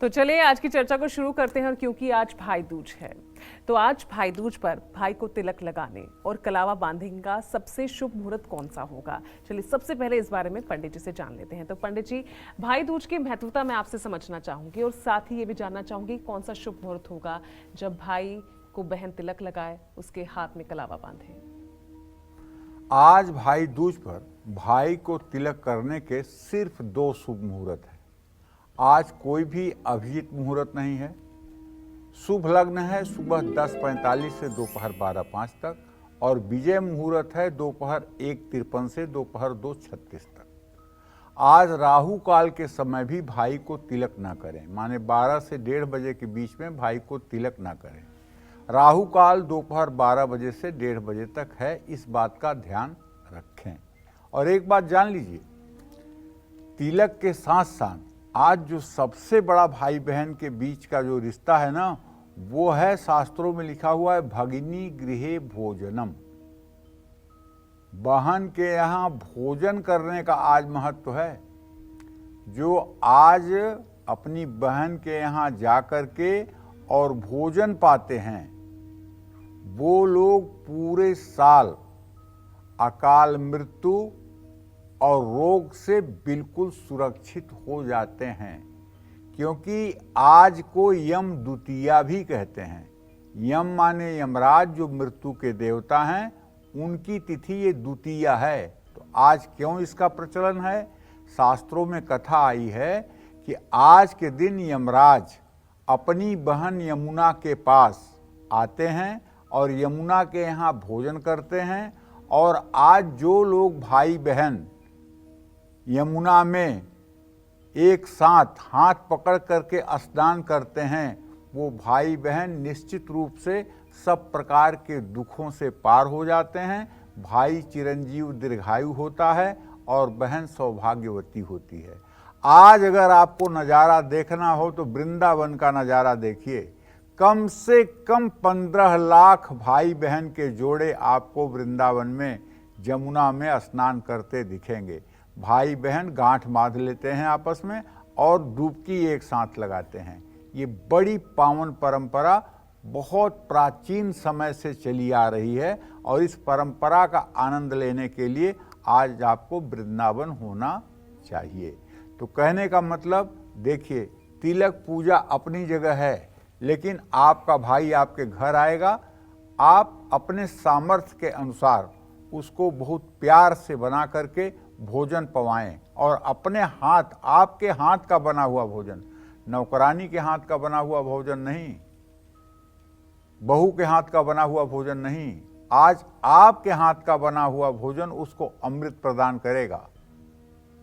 तो चलिए आज की चर्चा को शुरू करते हैं। और क्योंकि आज भाई दूज है, तो आज भाई दूज पर भाई को तिलक लगाने और कलावा बांधने का सबसे शुभ मुहूर्त कौन सा होगा, चलिए सबसे पहले इस बारे में पंडित जी से जान लेते हैं। तो पंडित जी, भाई दूज की महत्वता मैं आपसे समझना चाहूंगी और साथ ही ये भी जानना चाहूंगी कौन सा शुभ मुहूर्त होगा जब भाई को बहन तिलक लगाए, उसके हाथ में कलावा बांधे। आज भाई दूज पर भाई को तिलक करने के सिर्फ 2 शुभ मुहूर्त हैं। आज कोई भी अभिजीत मुहूर्त नहीं है। शुभ लग्न है सुबह 10:45 से दोपहर 12:05 तक और विजय मुहूर्त है दोपहर 1:53 से दोपहर 2:36 तक। आज राहु काल के समय भी भाई को तिलक ना करें, माने 12 से 1:30 बजे के बीच में भाई को तिलक ना करें। राहु काल दोपहर 12 बजे से 1:30 बजे तक है, इस बात का ध्यान रखें। और एक बात जान लीजिए, तिलक के साथ साथ आज जो सबसे बड़ा भाई बहन के बीच का जो रिश्ता है ना, वो है, शास्त्रों में लिखा हुआ है, भगिनी गृहे भोजनम। बहन के यहाँ भोजन करने का आज महत्व है। जो आज अपनी बहन के यहाँ जा कर के और भोजन पाते हैं, वो लोग पूरे साल अकाल मृत्यु और रोग से बिल्कुल सुरक्षित हो जाते हैं, क्योंकि आज को यम द्वितीया भी कहते हैं। यम माने यमराज, जो मृत्यु के देवता हैं, उनकी तिथि ये द्वितीया है। तो आज क्यों इसका प्रचलन है? शास्त्रों में कथा आई है कि आज के दिन यमराज अपनी बहन यमुना के पास आते हैं और यमुना के यहाँ भोजन करते हैं। और आज जो लोग भाई बहन यमुना में एक साथ हाथ पकड़ करके स्नान करते हैं, वो भाई बहन निश्चित रूप से सब प्रकार के दुखों से पार हो जाते हैं। भाई चिरंजीव दीर्घायु होता है और बहन सौभाग्यवती होती है। आज अगर आपको नज़ारा देखना हो तो वृंदावन का नज़ारा देखिए। कम से कम 15 लाख भाई बहन के जोड़े आपको वृंदावन में जमुना में स्नान करते दिखेंगे। भाई बहन गांठ बांध लेते हैं आपस में और डुबकी एक साथ लगाते हैं। ये बड़ी पावन परंपरा बहुत प्राचीन समय से चली आ रही है और इस परंपरा का आनंद लेने के लिए आज आपको वृंदावन होना चाहिए। तो कहने का मतलब, देखिए, तिलक पूजा अपनी जगह है, लेकिन आपका भाई आपके घर आएगा, आप अपने सामर्थ्य के अनुसार उसको बहुत प्यार से बना करके भोजन पवाएं। और अपने हाथ, आपके हाथ का बना हुआ भोजन, नौकरानी के हाथ का बना हुआ भोजन नहीं, बहू के हाथ का बना हुआ भोजन नहीं। आज आपके हाथ का बना हुआ भोजन उसको अमृत प्रदान करेगा,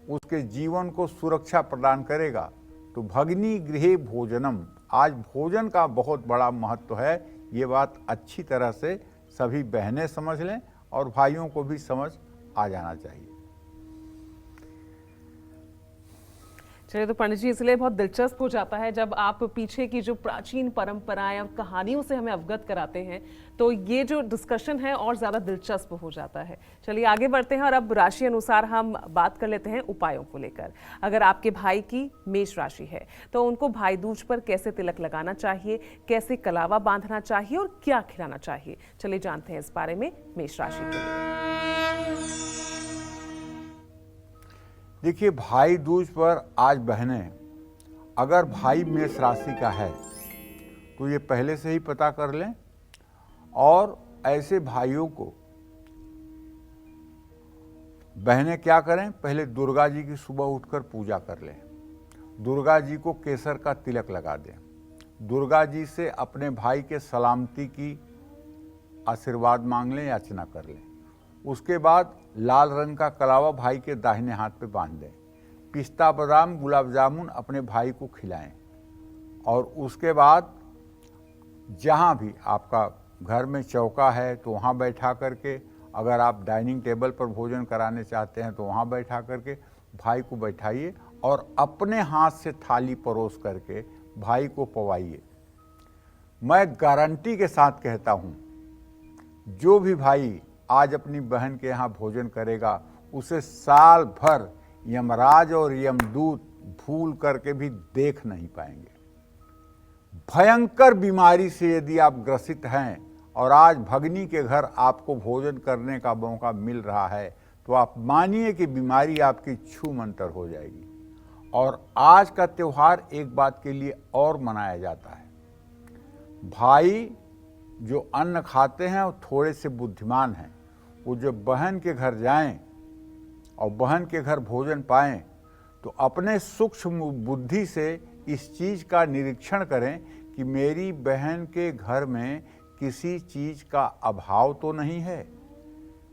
उसके जीवन को सुरक्षा प्रदान करेगा। तो भगिनी गृहे भोजनम, आज भोजन का बहुत बड़ा महत्व है। ये बात अच्छी तरह से सभी बहनें समझ लें और भाइयों को भी समझ आ जाना चाहिए। चलिए, तो पंडित जी, इसलिए बहुत दिलचस्प हो जाता है जब आप पीछे की जो प्राचीन परंपराएं और कहानियों से हमें अवगत कराते हैं, तो ये जो डिस्कशन है और ज़्यादा दिलचस्प हो जाता है। चलिए आगे बढ़ते हैं और अब राशि अनुसार हम बात कर लेते हैं उपायों को लेकर। अगर आपके भाई की मेष राशि है तो उनको भाई दूज पर कैसे तिलक लगाना चाहिए, कैसे कलावा बांधना चाहिए और क्या खिलाना चाहिए, चलिए जानते हैं इस बारे में मेष राशि के लिए। देखिए, भाई दूज पर आज बहनें, अगर भाई मेष राशि का है तो ये पहले से ही पता कर लें। और ऐसे भाइयों को बहनें क्या करें, पहले दुर्गा जी की सुबह उठकर पूजा कर लें। दुर्गा जी को केसर का तिलक लगा दें। दुर्गा जी से अपने भाई के सलामती की आशीर्वाद मांग लें, याचना कर लें। उसके बाद लाल रंग का कलावा भाई के दाहिने हाथ पे बांध दें। पिस्ता बादाम गुलाब जामुन अपने भाई को खिलाएं। और उसके बाद जहाँ भी आपका घर में चौका है तो वहाँ बैठा करके, अगर आप डाइनिंग टेबल पर भोजन कराने चाहते हैं तो वहाँ बैठा करके भाई को बैठाइए और अपने हाथ से थाली परोस करके भाई को पवाइए। मैं गारंटी के साथ कहता हूँ, जो भी भाई आज अपनी बहन के यहाँ भोजन करेगा, उसे साल भर यमराज और यमदूत भूल करके भी देख नहीं पाएंगे। भयंकर बीमारी से यदि आप ग्रसित हैं और आज भगनी के घर आपको भोजन करने का मौका मिल रहा है, तो आप मानिए कि बीमारी आपकी छू मंतर हो जाएगी। और आज का त्यौहार एक बात के लिए और मनाया जाता है, भाई जो अन्न खाते हैं वो थोड़े से बुद्धिमान हैं, वो जब बहन के घर जाएं और बहन के घर भोजन पाएं तो अपने सूक्ष्म बुद्धि से इस चीज़ का निरीक्षण करें कि मेरी बहन के घर में किसी चीज़ का अभाव तो नहीं है,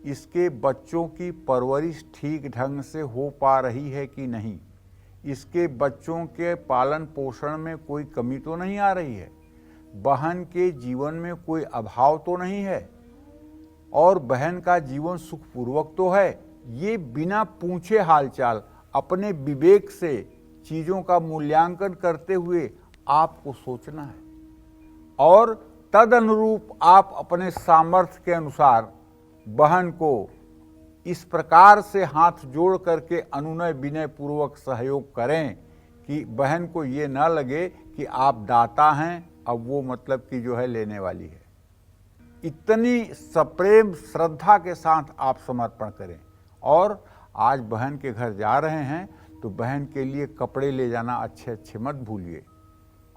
इसके बच्चों की परवरिश ठीक ढंग से हो पा रही है कि नहीं, इसके बच्चों के पालन पोषण में कोई कमी तो नहीं आ रही है, बहन के जीवन में कोई अभाव तो नहीं है और बहन का जीवन सुखपूर्वक तो है। ये बिना पूछे हालचाल अपने विवेक से चीज़ों का मूल्यांकन करते हुए आपको सोचना है और तद अनुरूप आप अपने सामर्थ्य के अनुसार बहन को इस प्रकार से हाथ जोड़ करके अनुनय विनय पूर्वक सहयोग करें कि बहन को ये न लगे कि आप दाता हैं, अब वो मतलब कि जो है लेने वाली है। इतनी सप्रेम श्रद्धा के साथ आप समर्पण करें। और आज बहन के घर जा रहे हैं तो बहन के लिए कपड़े ले जाना अच्छे अच्छे मत भूलिए।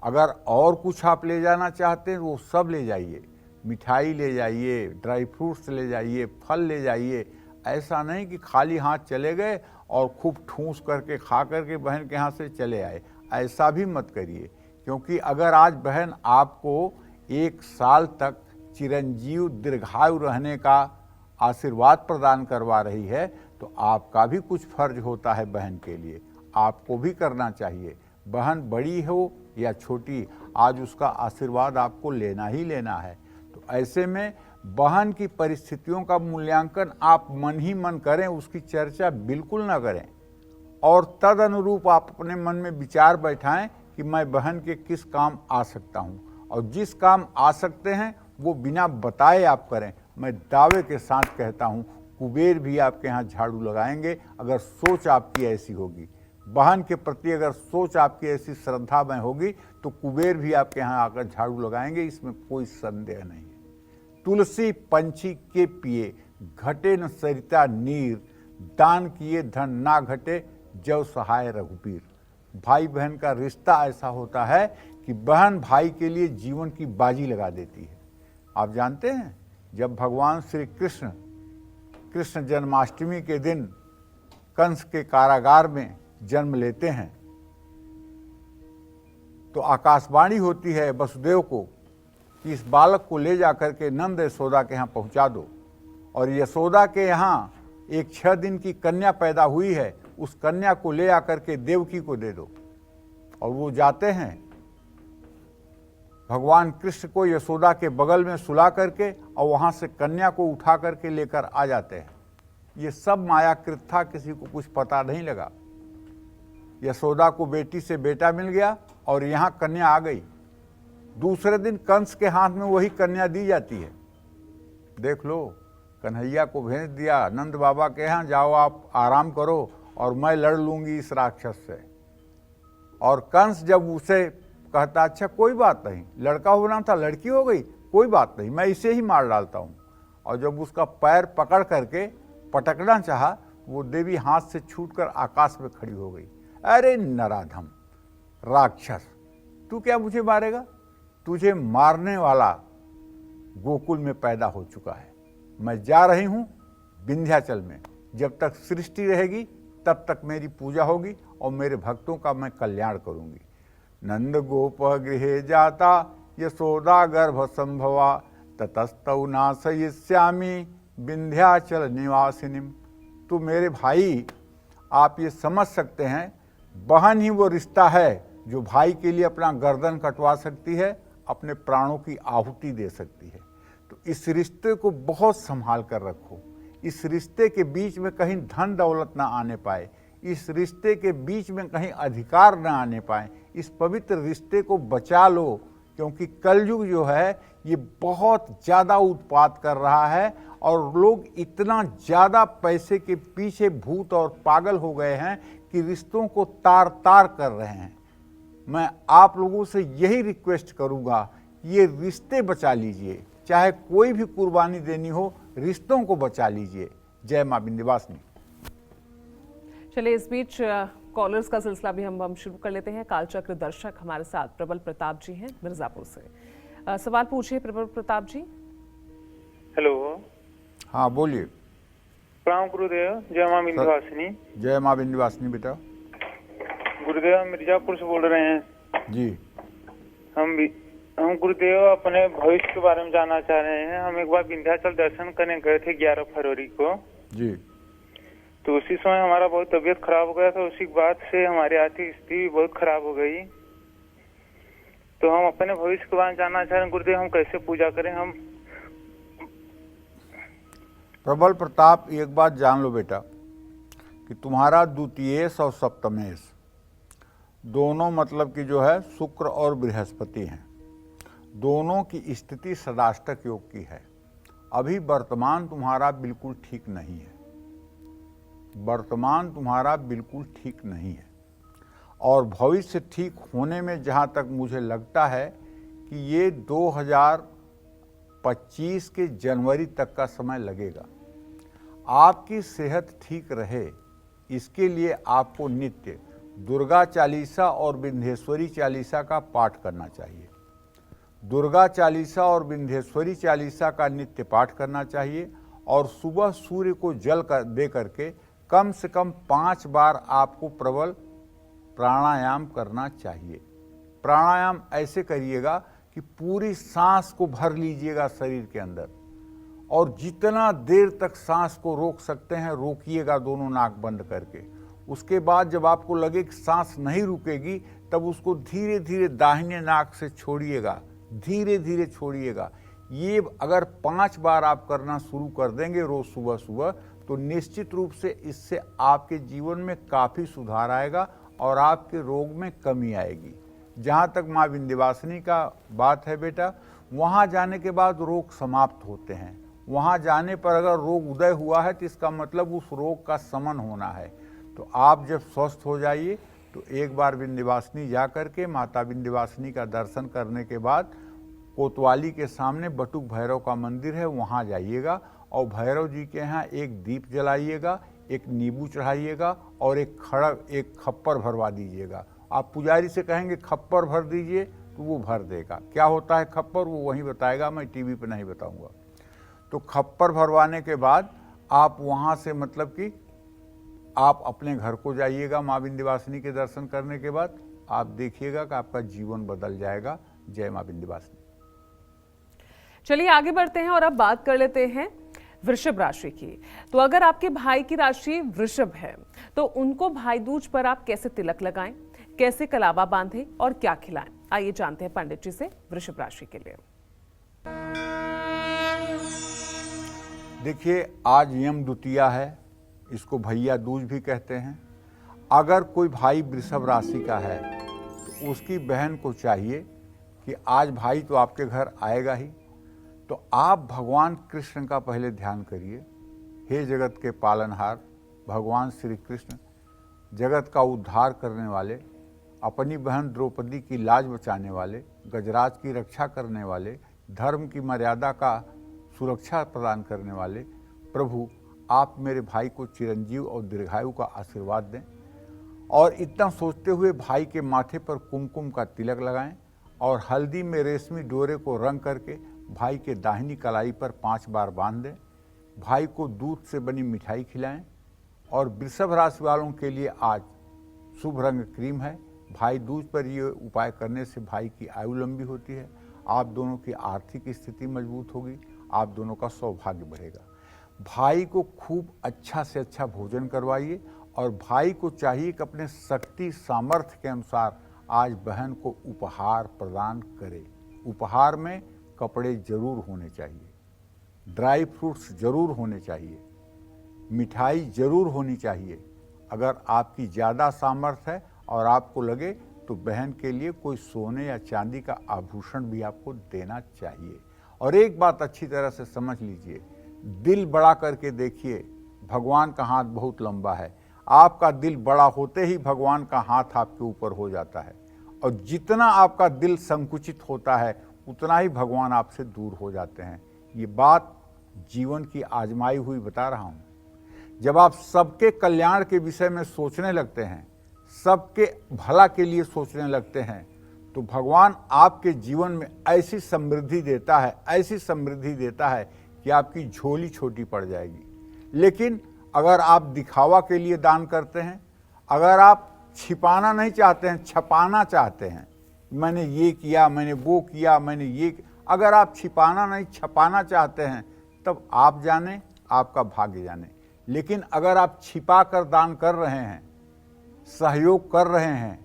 अगर और कुछ आप ले जाना चाहते हैं वो सब ले जाइए, मिठाई ले जाइए, ड्राई फ्रूट्स ले जाइए, फल ले जाइए। ऐसा नहीं कि खाली हाथ चले गए और खूब ठूस करके खा करके बहन के यहाँ से चले आए, ऐसा भी मत करिए। क्योंकि अगर आज बहन आपको 1 साल तक चिरंजीव दीर्घायु रहने का आशीर्वाद प्रदान करवा रही है तो आपका भी कुछ फर्ज होता है बहन के लिए, आपको भी करना चाहिए। बहन बड़ी हो या छोटी, आज उसका आशीर्वाद आपको लेना ही लेना है। तो ऐसे में बहन की परिस्थितियों का मूल्यांकन आप मन ही मन करें, उसकी चर्चा बिल्कुल ना करें और तद अनुरूप आप अपने मन में विचार बैठाएं कि मैं बहन के किस काम आ सकता हूं और जिस काम आ सकते हैं वो बिना बताए आप करें। मैं दावे के साथ कहता हूं कुबेर भी आपके यहाँ झाड़ू लगाएंगे अगर सोच आपकी ऐसी होगी। बहन के प्रति अगर सोच आपकी ऐसी श्रद्धामय होगी तो कुबेर भी आपके यहाँ आकर झाड़ू लगाएंगे, इसमें कोई संदेह नहीं है। तुलसी पंछी के पिए, घटे न सरिता नीर, दान किए धन ना घटे, जव सहाय रघुपीर। भाई बहन का रिश्ता ऐसा होता है कि बहन भाई के लिए जीवन की बाजी लगा देती है। आप जानते हैं जब भगवान श्री कृष्ण जन्माष्टमी के दिन कंस के कारागार में जन्म लेते हैं तो आकाशवाणी होती है वसुदेव को कि इस बालक को ले जाकर के नंद यशोदा के यहाँ पहुँचा दो और यशोदा के यहाँ एक 6 दिन की कन्या पैदा हुई है, उस कन्या को ले आकर के देवकी को दे दो। और वो जाते हैं, भगवान कृष्ण को यशोदा के बगल में सुला करके और वहाँ से कन्या को उठा करके लेकर आ जाते हैं। ये सब मायाकृत था, किसी को कुछ पता नहीं लगा। यशोदा को बेटी से बेटा मिल गया और यहाँ कन्या आ गई। दूसरे दिन कंस के हाथ में वही कन्या दी जाती है। देख लो, कन्हैया को भेज दिया नंद बाबा के यहाँ, जाओ आप आराम करो और मैं लड़ लूंगी इस राक्षस से। और कंस जब उसे कहता अच्छा कोई बात नहीं, लड़का होना था लड़की हो गई, कोई बात नहीं, मैं इसे ही मार डालता हूँ। और जब उसका पैर पकड़ करके पटकना चाहा, वो देवी हाथ से छूटकर आकाश में खड़ी हो गई। अरे नराधम राक्षस, तू क्या मुझे मारेगा? तुझे मारने वाला गोकुल में पैदा हो चुका है। मैं जा रही हूँ विंध्याचल में, जब तक सृष्टि रहेगी तब तक मेरी पूजा होगी और मेरे भक्तों का मैं कल्याण करूँगी। नंद गोप गृहे जाता यशोदा गर्भ संभवा, ततस्तौ नाशयिष्यामि विंध्याचल निवासिनीम। तो मेरे भाई, आप ये समझ सकते हैं, बहन ही वो रिश्ता है जो भाई के लिए अपना गर्दन कटवा सकती है, अपने प्राणों की आहुति दे सकती है। तो इस रिश्ते को बहुत संभाल कर रखो। इस रिश्ते के बीच में कहीं धन दौलत ना आने पाए, इस रिश्ते के बीच में कहीं अधिकार ना आने पाए। इस पवित्र रिश्ते को बचा लो, क्योंकि कलयुग जो है ये बहुत ज़्यादा उत्पात कर रहा है और लोग इतना ज़्यादा पैसे के पीछे भूत और पागल हो गए हैं कि रिश्तों को तार तार कर रहे हैं। मैं आप लोगों से यही रिक्वेस्ट करूंगा, ये रिश्ते बचा लीजिए, चाहे कोई भी कुर्बानी देनी हो, रिश्तों को बचा लीजिए। जय मां विंध्यवासिनी। चलिए, इस बीच कॉलर्स का सिलसिला भी हम शुरू कर लेते हैं। कालचक्र दर्शक हमारे साथ प्रबल प्रताप जी हैं मिर्जापुर से। सवाल पूछिए प्रबल प्रताप जी। हेलो। हाँ बोलिए। प्रणाम गुरुदेव। जय मां विंध्यवासिनी। जय मां विंध्यवासिनी बेटा। गुरुदेव हम मिर्जापुर से बोल रहे हैं जी। हम गुरुदेव अपने भविष्य के बारे में जानना चाह रहे हैं। हम एक बार विंध्याचल दर्शन करने गए थे 11 फरवरी को। जी। तो उसी समय हमारा बहुत तबीयत खराब हो गया था। उसी के बाद से हमारी आर्थिक स्थिति भी बहुत खराब हो गई। तो हम अपने भविष्य के बारे में जानना चाह रहे हैं गुरुदेव, हम कैसे पूजा करें। हम प्रबल प्रताप, एक बात जान लो बेटा कि तुम्हारा द्वितीयेश और सप्तमेश दोनों मतलब कि जो है शुक्र और बृहस्पति हैं, दोनों की स्थिति सदाष्टक योग की है। अभी वर्तमान तुम्हारा बिल्कुल ठीक नहीं है, वर्तमान तुम्हारा बिल्कुल ठीक नहीं है। और भविष्य ठीक होने में जहाँ तक मुझे लगता है कि ये 2025 के जनवरी तक का समय लगेगा। आपकी सेहत ठीक रहे, इसके लिए आपको नित्य दुर्गा चालीसा और विंध्येश्वरी चालीसा का पाठ करना चाहिए। दुर्गा चालीसा और विंध्येश्वरी चालीसा का नित्य पाठ करना चाहिए और सुबह सूर्य को जल दे करके कम से कम 5 बार आपको प्रबल प्राणायाम करना चाहिए। प्राणायाम ऐसे करिएगा कि पूरी सांस को भर लीजिएगा शरीर के अंदर, और जितना देर तक सांस को रोक सकते हैं रोकिएगा, दोनों नाक बंद करके। उसके बाद जब आपको लगे कि सांस नहीं रुकेगी, तब उसको धीरे धीरे दाहिने नाक से छोड़िएगा, धीरे धीरे छोड़िएगा। ये अगर 5 बार आप करना शुरू कर देंगे रोज सुबह सुबह, तो निश्चित रूप से इससे आपके जीवन में काफ़ी सुधार आएगा और आपके रोग में कमी आएगी। जहाँ तक माँ विंध्यवासिनी का बात है बेटा, वहाँ जाने के बाद रोग समाप्त होते हैं। वहाँ जाने पर अगर रोग उदय हुआ है तो इसका मतलब उस रोग का शमन होना है। तो आप जब स्वस्थ हो जाइए तो एक बार विंध्यवासिनी जा करके माता विंध्यवासिनी का दर्शन करने के बाद कोतवाली के सामने बटुक भैरव का मंदिर है, वहाँ जाइएगा और भैरव जी के यहाँ एक दीप जलाइएगा, एक नींबू चढ़ाइएगा और एक खप्पर भरवा दीजिएगा। आप पुजारी से कहेंगे खप्पर भर दीजिए तो वो भर देगा। क्या होता है खप्पर, वो वहीं बताएगा, मैं टीवी पे नहीं बताऊंगा। तो खप्पर भरवाने के बाद आप वहाँ से मतलब कि आप अपने घर को जाइएगा। माँ विंध्यवासिनी के दर्शन करने के बाद आप देखिएगा कि आपका जीवन बदल जाएगा। जय माँ विंध्यवासिनी। चलिए आगे बढ़ते हैं और अब बात कर लेते हैं वृषभ राशि की। तो अगर आपके भाई की राशि वृषभ है तो उनको भाई दूज पर आप कैसे तिलक लगाएं, कैसे कलावा बांधें और क्या खिलाएं, आइए जानते हैं पंडित जी से वृषभ राशि के लिए। देखिए, आज यम द्वितीया है, इसको भैया दूज भी कहते हैं। अगर कोई भाई वृषभ राशि का है तो उसकी बहन को चाहिए कि आज भाई तो आपके घर आएगा ही, तो आप भगवान कृष्ण का पहले ध्यान करिए। हे जगत के पालनहार भगवान श्री कृष्ण, जगत का उद्धार करने वाले, अपनी बहन द्रौपदी की लाज बचाने वाले, गजराज की रक्षा करने वाले, धर्म की मर्यादा का सुरक्षा प्रदान करने वाले प्रभु, आप मेरे भाई को चिरंजीव और दीर्घायु का आशीर्वाद दें। और इतना सोचते हुए भाई के माथे पर कुमकुम का तिलक लगाएं और हल्दी में रेशमी डोरे को रंग करके भाई के दाहिनी कलाई पर 5 बार बांध दें। भाई को दूध से बनी मिठाई खिलाएं। और वृषभ राशि वालों के लिए आज शुभ रंग क्रीम है। भाई दूज पर ये उपाय करने से भाई की आयु लंबी होती है, आप दोनों की आर्थिक स्थिति मजबूत होगी, आप दोनों का सौभाग्य बढ़ेगा। भाई को खूब अच्छा से अच्छा भोजन करवाइए और भाई को चाहिए कि अपने शक्ति सामर्थ्य के अनुसार आज बहन को उपहार प्रदान करे। उपहार में कपड़े जरूर होने चाहिए, ड्राई फ्रूट्स जरूर होने चाहिए, मिठाई जरूर होनी चाहिए। अगर आपकी ज़्यादा सामर्थ्य है और आपको लगे तो बहन के लिए कोई सोने या चांदी का आभूषण भी आपको देना चाहिए। और एक बात अच्छी तरह से समझ लीजिए, दिल बड़ा करके देखिए, भगवान का हाथ बहुत लंबा है। आपका दिल बड़ा होते ही भगवान का हाथ आपके ऊपर हो जाता है और जितना आपका दिल संकुचित होता है उतना ही भगवान आपसे दूर हो जाते हैं। ये बात जीवन की आजमाई हुई बता रहा हूँ। जब आप सबके कल्याण के विषय में सोचने लगते हैं, सबके भला के लिए सोचने लगते हैं, तो भगवान आपके जीवन में ऐसी समृद्धि देता है, ऐसी समृद्धि देता है कि आपकी झोली छोटी पड़ जाएगी। लेकिन अगर आप दिखावा के लिए दान करते हैं, अगर आप छिपाना नहीं चाहते हैं, छपाना चाहते हैं, मैंने ये किया, मैंने वो किया, मैंने ये, अगर आप छिपाना नहीं छपाना चाहते हैं, तब आप जाने, आपका भाग्य जाने। लेकिन अगर आप छिपा कर दान कर रहे हैं, सहयोग कर रहे हैं,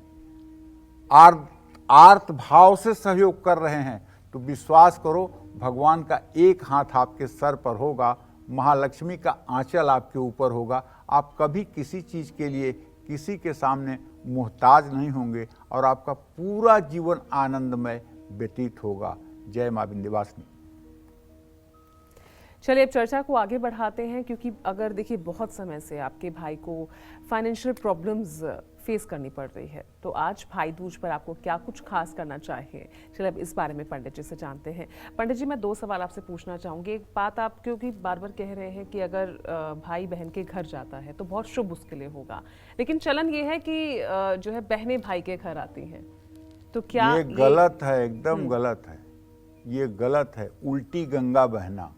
आर्त भाव से सहयोग कर रहे हैं, तो विश्वास करो भगवान का एक हाथ आपके सर पर होगा, महालक्ष्मी का आंचल आपके ऊपर होगा। आप कभी किसी चीज़ के लिए किसी के सामने मुहताज नहीं होंगे और आपका पूरा जीवन आनंदमय व्यतीत होगा। जय मां विंध्यवासिनी। चलिए अब चर्चा को आगे बढ़ाते हैं, क्योंकि अगर देखिए बहुत समय से आपके भाई को फाइनेंशियल प्रॉब्लम्स फेस करनी पड़ रही है, तो आज भाई दूज पर आपको क्या कुछ खास करना चाहिए। चलिए अब इस बारे में पंडित जी से जानते हैं। पंडित जी, मैं 2 सवाल आपसे पूछना चाहूँगी। एक बात, आप क्योंकि बार बार कह रहे हैं कि अगर भाई बहन के घर जाता है तो बहुत शुभ उसके लिए होगा, लेकिन चलन ये है कि जो है बहनें भाई के घर आती हैं, तो क्या ये गलत है, एकदम गलत है, ये गलत है। उल्टी गंगा बहना,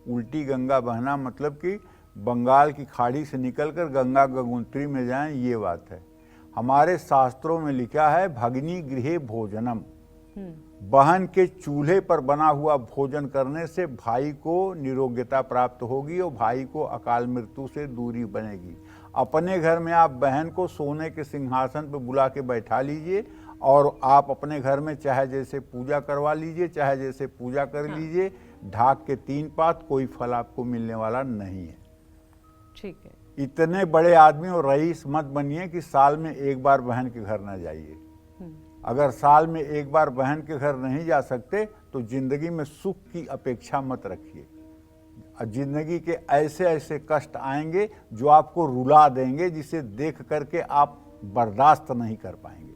उल्टी गंगा बहना मतलब कि बंगाल की खाड़ी से निकलकर गंगा गंगोत्री में जाएं, ये बात है। हमारे शास्त्रों में लिखा है भगिनी गृहे भोजनम, बहन के चूल्हे पर बना हुआ भोजन करने से भाई को निरोग्यता प्राप्त होगी और भाई को अकाल मृत्यु से दूरी बनेगी। अपने घर में आप बहन को सोने के सिंहासन पर बुला के बैठा लीजिए और आप अपने घर में चाहे जैसे पूजा करवा लीजिए, चाहे जैसे पूजा कर लीजिए, ढाक के 3 पात, कोई फल आपको मिलने वाला नहीं है। ठीक है। इतने बड़े आदमी और रईस मत बनिए कि साल में एक बार बहन के घर न जाइए। अगर साल में एक बार बहन के घर नहीं जा सकते तो जिंदगी में सुख की अपेक्षा मत रखिए। जिंदगी के ऐसे ऐसे कष्ट आएंगे जो आपको रुला देंगे, जिसे देख करके आप बर्दाश्त नहीं कर पाएंगे।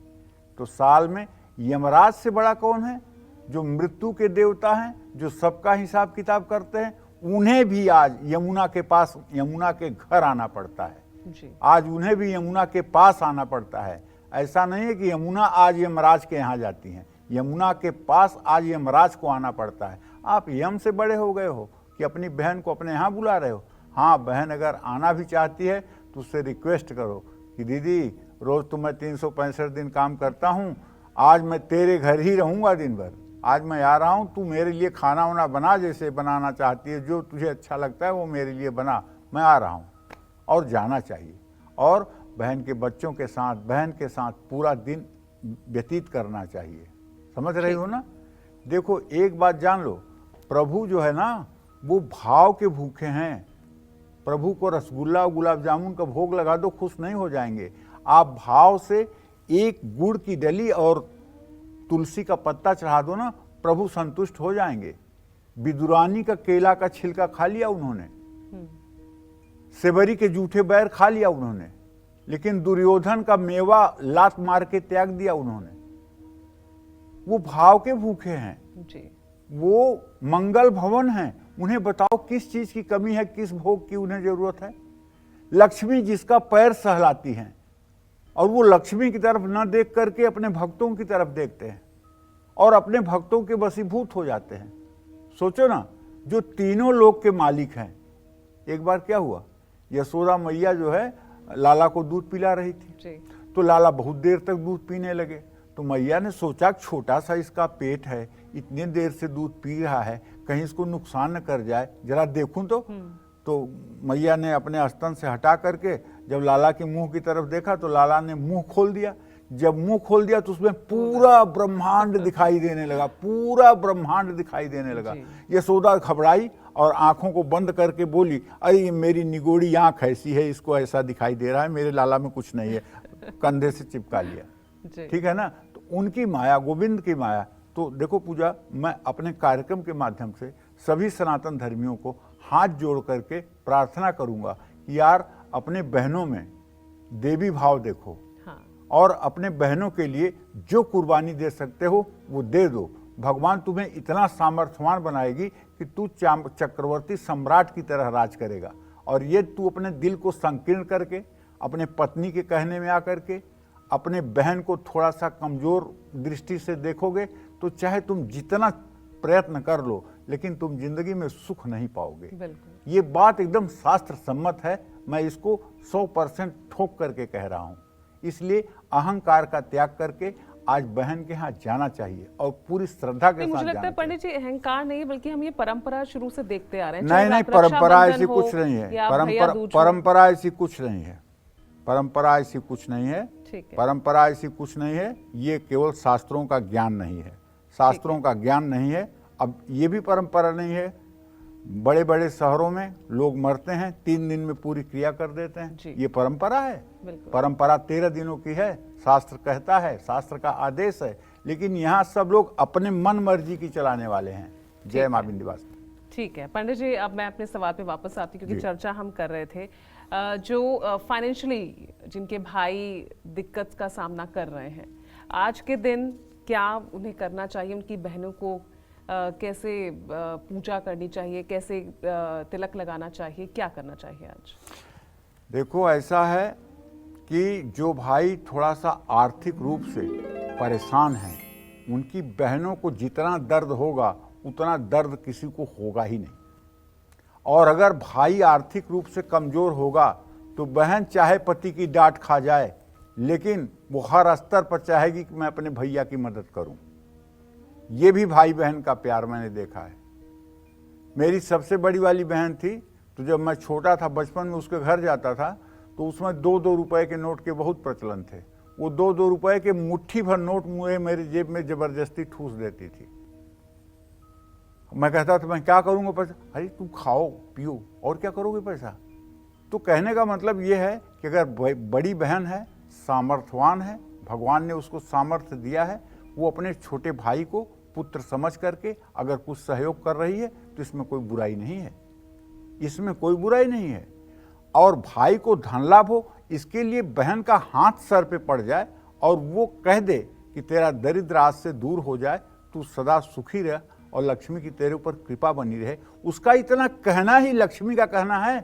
तो साल में यमराज से बड़ा कौन है? जो मृत्यु के देवता हैं, जो सबका हिसाब किताब करते हैं, उन्हें भी आज यमुना के पास, यमुना के घर आना पड़ता है जी। आज उन्हें भी यमुना के पास आना पड़ता है। ऐसा नहीं है कि यमुना आज यमराज के यहाँ जाती हैं, यमुना के पास आज यमराज को आना पड़ता है। आप यम से बड़े हो गए हो कि अपनी बहन को अपने यहाँ बुला रहे हो। हाँ, बहन अगर आना भी चाहती है तो उससे रिक्वेस्ट करो कि दीदी रोज़ तो मैं 365 दिन काम करता हूँ, आज मैं तेरे घर ही रहूँगा दिन भर, आज मैं आ रहा हूँ, तू मेरे लिए खाना वाना बना, जैसे बनाना चाहती है, जो तुझे अच्छा लगता है वो मेरे लिए बना, मैं आ रहा हूँ। और जाना चाहिए और बहन के बच्चों के साथ, बहन के साथ पूरा दिन व्यतीत करना चाहिए। समझ रही हो ना? देखो एक बात जान लो, प्रभु जो है ना वो भाव के भूखे हैं। प्रभु को रसगुल्ला और गुलाब जामुन का भोग लगा दो, खुश नहीं हो जाएंगे। आप भाव से एक गुड़ की डली और तुलसी का पत्ता चढ़ा दो ना, प्रभु संतुष्ट हो जाएंगे। विदुरानी का केला का छिलका खा लिया उन्होंने, सेवरी के जूठे बैर खा लिया उन्होंने, लेकिन दुर्योधन का मेवा लात मार के त्याग दिया उन्होंने। वो भाव के भूखे हैं जी। वो मंगल भवन हैं। उन्हें बताओ किस चीज की कमी है, किस भोग की उन्हें जरूरत है। लक्ष्मी जिसका पैर सहलाती हैं और वो लक्ष्मी की तरफ न देख करके अपने भक्तों की तरफ देखते हैं और अपने भक्तों के वशीभूत हो जाते हैं। सोचो ना, जो तीनों लोक के मालिक हैं। एक बार क्या हुआ, यशोदा मैया जो है लाला को दूध पिला रही थी जी। तो लाला बहुत देर तक दूध पीने लगे। तो मैया ने सोचा छोटा सा इसका पेट है, इतने देर से दूध पी रहा है, कहीं इसको नुकसान न कर जाए, जरा देखूं तो मैया ने अपने स्तन से हटा करके जब लाला के मुंह की तरफ देखा तो लाला ने मुंह खोल दिया। जब मुंह खोल दिया तो उसमें पूरा ब्रह्मांड दिखाई देने लगा, पूरा ब्रह्मांड दिखाई देने लगा। यशोदा घबराई और आंखों को बंद करके बोली, अरे ये मेरी निगोड़ी आंख ऐसी है, इसको ऐसा दिखाई दे रहा है, मेरे लाला में कुछ नहीं है। कंधे से चिपका लिया। ठीक है ना? तो उनकी माया, गोविंद की माया। तो देखो पूजा, मैं अपने कार्यक्रम के माध्यम से सभी सनातन धर्मियों को हाथ जोड़ करके प्रार्थना करूंगा कि यार अपने बहनों में देवी भाव देखो। हाँ। और अपने बहनों के लिए जो कुर्बानी दे सकते हो वो दे दो। भगवान तुम्हें इतना सामर्थ्यवान बनाएगी कि तू चक्रवर्ती सम्राट की तरह राज करेगा। और ये तू अपने दिल को संकीर्ण करके, अपने पत्नी के कहने में आकर के अपने बहन को थोड़ा सा कमजोर दृष्टि से देखोगे तो चाहे तुम जितना प्रयत्न कर लो, लेकिन तुम जिंदगी में सुख नहीं पाओगे। बिल्कुल। ये बात एकदम शास्त्र सम्मत है, मैं इसको 100% ठोक करके कह रहा हूं। इसलिए अहंकार का त्याग करके आज बहन के यहाँ जाना चाहिए और पूरी श्रद्धा के साथ मुझे लगता है जाना पंडित जी अहंकार नहीं, बल्कि हम ये परंपरा शुरू से देखते आ रहे हैं। नहीं नहीं, परंपरा ऐसी कुछ नहीं है। परंपरा ऐसी कुछ नहीं है। परंपरा ऐसी कुछ नहीं है। परंपरा ऐसी कुछ नहीं है। ये केवल शास्त्रों का ज्ञान नहीं है। शास्त्रों का ज्ञान नहीं है। अब ये भी परंपरा नहीं है। बड़े बड़े शहरों में लोग मरते हैं, 3 दिन में पूरी क्रिया कर देते हैं। ये परंपरा है? परंपरा 13 दिनों की है, शास्त्र कहता है, शास्त्र का आदेश है। लेकिन यहाँ सब लोग अपने मन मर्जी की चलाने वाले हैं। जय मां विंध्यवासिनी। ठीक है पंडित जी, अब मैं अपने सवाल पे वापस आती हूँ, क्योंकि चर्चा हम कर रहे थे जो फाइनेंशियली जिनके भाई दिक्कत का सामना कर रहे हैं, आज के दिन क्या उन्हें करना चाहिए? उनकी बहनों को कैसे पूजा करनी चाहिए, कैसे तिलक लगाना चाहिए, क्या करना चाहिए आज? देखो, ऐसा है कि जो भाई थोड़ा सा आर्थिक रूप से परेशान हैं, उनकी बहनों को जितना दर्द होगा उतना दर्द किसी को होगा ही नहीं। और अगर भाई आर्थिक रूप से कमजोर होगा तो बहन चाहे पति की डांट खा जाए, लेकिन वो हर स्तर पर चाहेगी कि मैं अपने भैया की मदद करूं। ये भी भाई बहन का प्यार मैंने देखा है। मेरी सबसे बड़ी वाली बहन थी, तो जब मैं छोटा था, बचपन में उसके घर जाता था, तो उसमें 2-2 रुपए के नोट के बहुत प्रचलन थे। वो 2-2 रुपए के मुट्ठी भर नोट मुझे मेरी जेब में जबरदस्ती ठूस देती थी। मैं कहता था मैं क्या करूंगा पैसा? अरे तुम खाओ पियो, और क्या करोगे पैसा? तो कहने का मतलब ये है कि अगर बड़ी बहन है, सामर्थ्यवान है, भगवान ने उसको सामर्थ्य दिया है, वो अपने छोटे भाई को पुत्र समझ करके अगर कुछ सहयोग कर रही है तो इसमें कोई बुराई नहीं है। इसमें कोई बुराई नहीं है। और भाई को धन लाभ हो, इसके लिए बहन का हाथ सर पे पड़ जाए और वो कह दे कि तेरा दरिद्र आज से दूर हो जाए, तू सदा सुखी रह और लक्ष्मी की तेरे ऊपर कृपा बनी रहे। उसका इतना कहना ही लक्ष्मी का कहना है।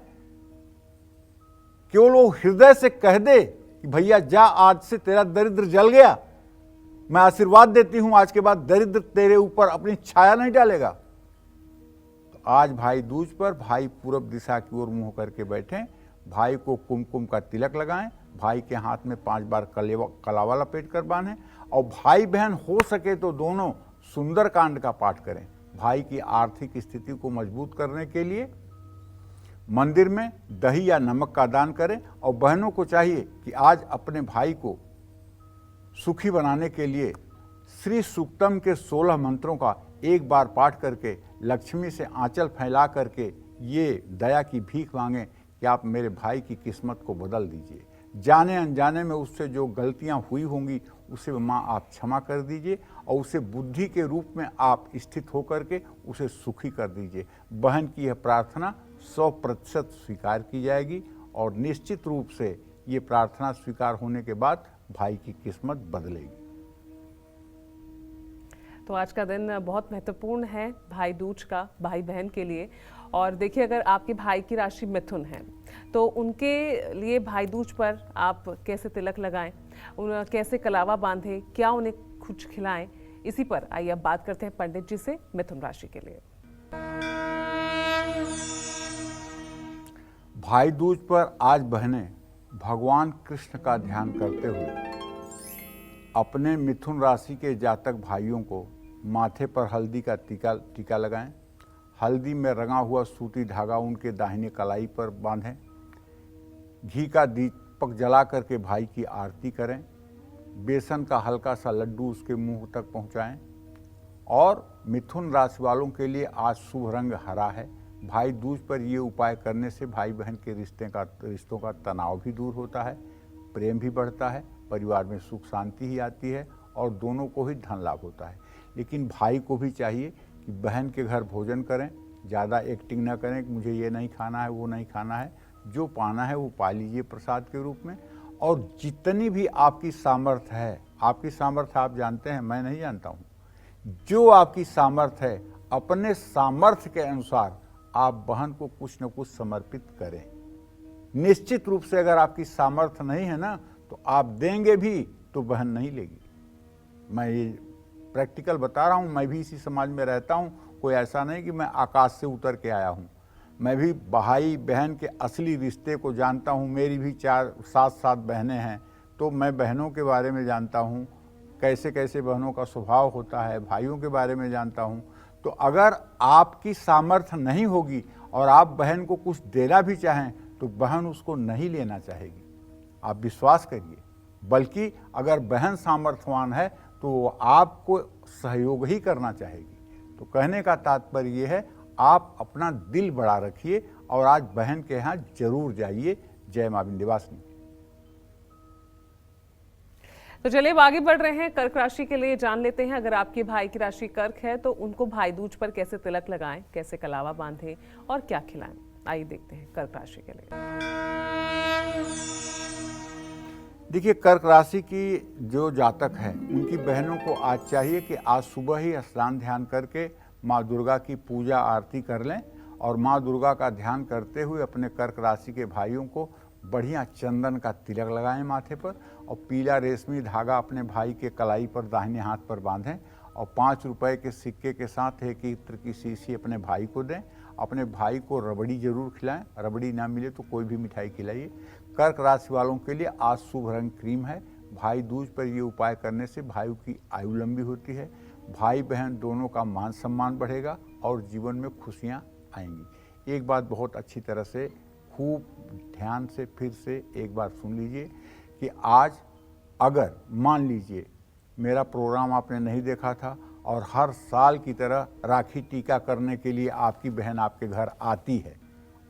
केवल वो हृदय से कह दे कि भैया जा, आज से तेरा दरिद्र जल गया, मैं आशीर्वाद देती हूं, आज के बाद दरिद्र तेरे ऊपर अपनी छाया नहीं डालेगा। तो आज भाई दूज पर भाई पूरब दिशा की ओर मुंह करके बैठे, भाई को कुमकुम का तिलक लगाएं, भाई के हाथ में 5 बार कलावा लपेट कर बांधें, और भाई बहन हो सके तो दोनों सुंदर कांड का पाठ करें। भाई की आर्थिक स्थिति को मजबूत करने के लिए मंदिर में दही या नमक का दान करें, और बहनों को चाहिए कि आज अपने भाई को सुखी बनाने के लिए श्री सूक्तम के 16 मंत्रों का एक बार पाठ करके लक्ष्मी से आंचल फैला करके ये दया की भीख मांगें कि आप मेरे भाई की किस्मत को बदल दीजिए। जाने अनजाने में उससे जो गलतियां हुई होंगी उसे माँ आप क्षमा कर दीजिए, और उसे बुद्धि के रूप में आप स्थित होकर के उसे सुखी कर दीजिए। बहन की यह प्रार्थना 100% स्वीकार की जाएगी, और निश्चित रूप से ये प्रार्थना स्वीकार होने के बाद भाई की किस्मत बदलेगी। तो आज का दिन बहुत महत्वपूर्ण है भाई दूज का, भाई बहन के लिए। और देखिए, अगर आपके भाई की राशि मिथुन है तो उनके लिए भाई दूज पर आप कैसे तिलक लगाएं, कैसे कलावा बांधें, क्या उन्हें कुछ खिलाएं, इसी पर आइए अब बात करते हैं पंडित जी से मिथुन राशि के लिए। भाई दूज पर आज बहनें भगवान कृष्ण का ध्यान करते हुए अपने मिथुन राशि के जातक भाइयों को माथे पर हल्दी का टीका लगाएं। हल्दी में रंगा हुआ सूती धागा उनके दाहिने कलाई पर बांधें। घी का दीपक जला करके भाई की आरती करें। बेसन का हल्का सा लड्डू उसके मुंह तक पहुंचाएं। और मिथुन राशि वालों के लिए आज शुभ रंग हरा है। भाई दूज पर ये उपाय करने से भाई बहन के रिश्तों का तनाव भी दूर होता है, प्रेम भी बढ़ता है, परिवार में सुख शांति ही आती है, और दोनों को ही धन लाभ होता है। लेकिन भाई को भी चाहिए कि बहन के घर भोजन करें, ज़्यादा एक्टिंग ना करें कि मुझे ये नहीं खाना है, वो नहीं खाना है। जो पाना है वो पा लीजिए प्रसाद के रूप में, और जितनी भी आपकी सामर्थ्य है, आपकी सामर्थ्य आप जानते हैं, मैं नहीं जानता हूँ, जो आपकी सामर्थ्य है अपने सामर्थ्य के अनुसार आप बहन को कुछ न कुछ समर्पित करें। निश्चित रूप से अगर आपकी सामर्थ्य नहीं है ना, तो आप देंगे भी तो बहन नहीं लेगी। मैं ये प्रैक्टिकल बता रहा हूँ, मैं भी इसी समाज में रहता हूँ, कोई ऐसा नहीं कि मैं आकाश से उतर के आया हूँ। मैं भी भाई बहन के असली रिश्ते को जानता हूँ। मेरी भी 4-7 बहनें हैं, तो मैं बहनों के बारे में जानता हूँ, कैसे कैसे बहनों का स्वभाव होता है, भाइयों के बारे में जानता हूँ। तो अगर आपकी सामर्थ्य नहीं होगी और आप बहन को कुछ देना भी चाहें तो बहन उसको नहीं लेना चाहेगी, आप विश्वास करिए। बल्कि अगर बहन सामर्थ्यवान है तो वो आपको सहयोग ही करना चाहेगी। तो कहने का तात्पर्य ये है, आप अपना दिल बड़ा रखिए और आज बहन के यहाँ जरूर जाइए। जय मां विंध्यवासिनी। तो चलिए अब आगे बढ़ रहे हैं, कर्क राशि के लिए जान लेते हैं। अगर आपके भाई की राशि कर्क है तो उनको भाई दूज पर कैसे तिलक लगाएं, कैसे कलावा बांधें और क्या खिलाएं, आइए देखते हैं कर्क राशि के लिए। देखिए, कर्क राशि की जो जातक है उनकी बहनों को आज चाहिए कि आज सुबह ही स्नान ध्यान करके माँ दुर्गा की पूजा आरती कर लें और माँ दुर्गा का ध्यान करते हुए अपने कर्क राशि के भाइयों को बढ़िया चंदन का तिलक लगाएं माथे पर और पीला रेशमी धागा अपने भाई के कलाई पर दाहिने हाथ पर बांधें और 5 रुपए के सिक्के के साथ 1 इत्र की शीशी अपने भाई को दें। अपने भाई को रबड़ी जरूर खिलाएं, रबड़ी ना मिले तो कोई भी मिठाई खिलाइए। कर्क राशि वालों के लिए आज शुभ रंग क्रीम है। भाई दूज पर ये उपाय करने से भाइयों की आयु लंबी होती है, भाई बहन दोनों का मान सम्मान बढ़ेगा और जीवन में खुशियाँ आएंगी। एक बात बहुत अच्छी तरह से खूब ध्यान से फिर से एक बार सुन लीजिए कि आज अगर मान लीजिए मेरा प्रोग्राम आपने नहीं देखा था और हर साल की तरह राखी टीका करने के लिए आपकी बहन आपके घर आती है,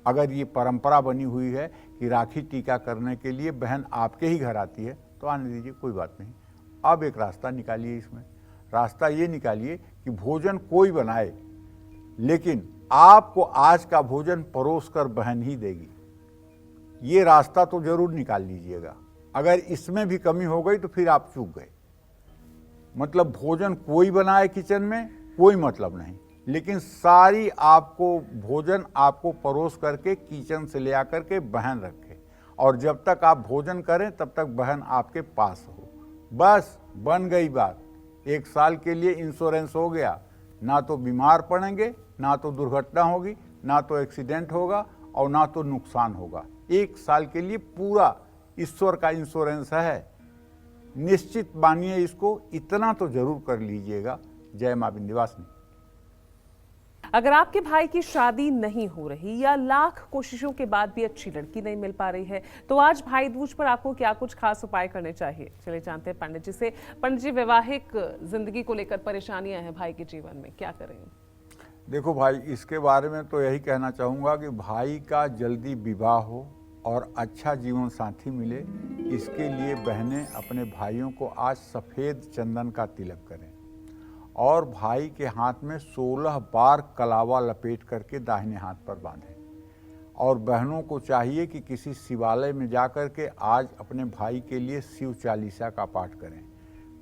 अगर ये परंपरा बनी हुई है कि राखी टीका करने के लिए बहन आपके ही घर आती है, तो आने दीजिए, कोई बात नहीं। अब एक रास्ता निकालिए, इसमें रास्ता ये निकालिए कि भोजन कोई बनाए लेकिन आपको आज का भोजन परोस कर बहन ही देगी। ये रास्ता तो जरूर निकाल लीजिएगा। अगर इसमें भी कमी हो गई तो फिर आप चूक गए। मतलब भोजन कोई बनाए किचन में, कोई मतलब नहीं, लेकिन सारी आपको भोजन आपको परोस करके किचन से ले आकर के बहन रखे और जब तक आप भोजन करें तब तक बहन आपके पास हो। बस बन गई बात। 1 साल के लिए इंश्योरेंस हो गया। ना तो बीमार पड़ेंगे, ना तो दुर्घटना होगी, ना तो एक्सीडेंट होगा और ना तो नुकसान होगा। 1 साल के लिए पूरा ईश्वर का इंश्योरेंस है। निश्चित मानिए इसको, इतना तो जरूर कर लीजिएगा। जय मां विंध्यवासिनी। अगर आपके भाई की शादी नहीं हो रही या लाख कोशिशों के बाद भी अच्छी लड़की नहीं मिल पा रही है, तो आज भाई दूज पर आपको क्या कुछ खास उपाय करने चाहिए, चलिए जानते हैं पंडित जी से। पंडित जी, वैवाहिक जिंदगी को लेकर परेशानियां हैं भाई के जीवन में, क्या करें? देखो भाई, इसके बारे में तो यही कहना चाहूँगा कि भाई का जल्दी विवाह हो और अच्छा जीवन साथी मिले, इसके लिए बहनें अपने भाइयों को आज सफ़ेद चंदन का तिलक करें और भाई के हाथ में 16 बार कलावा लपेट करके दाहिने हाथ पर बांधें। और बहनों को चाहिए कि किसी शिवालय में जाकर के आज अपने भाई के लिए शिव चालीसा का पाठ करें।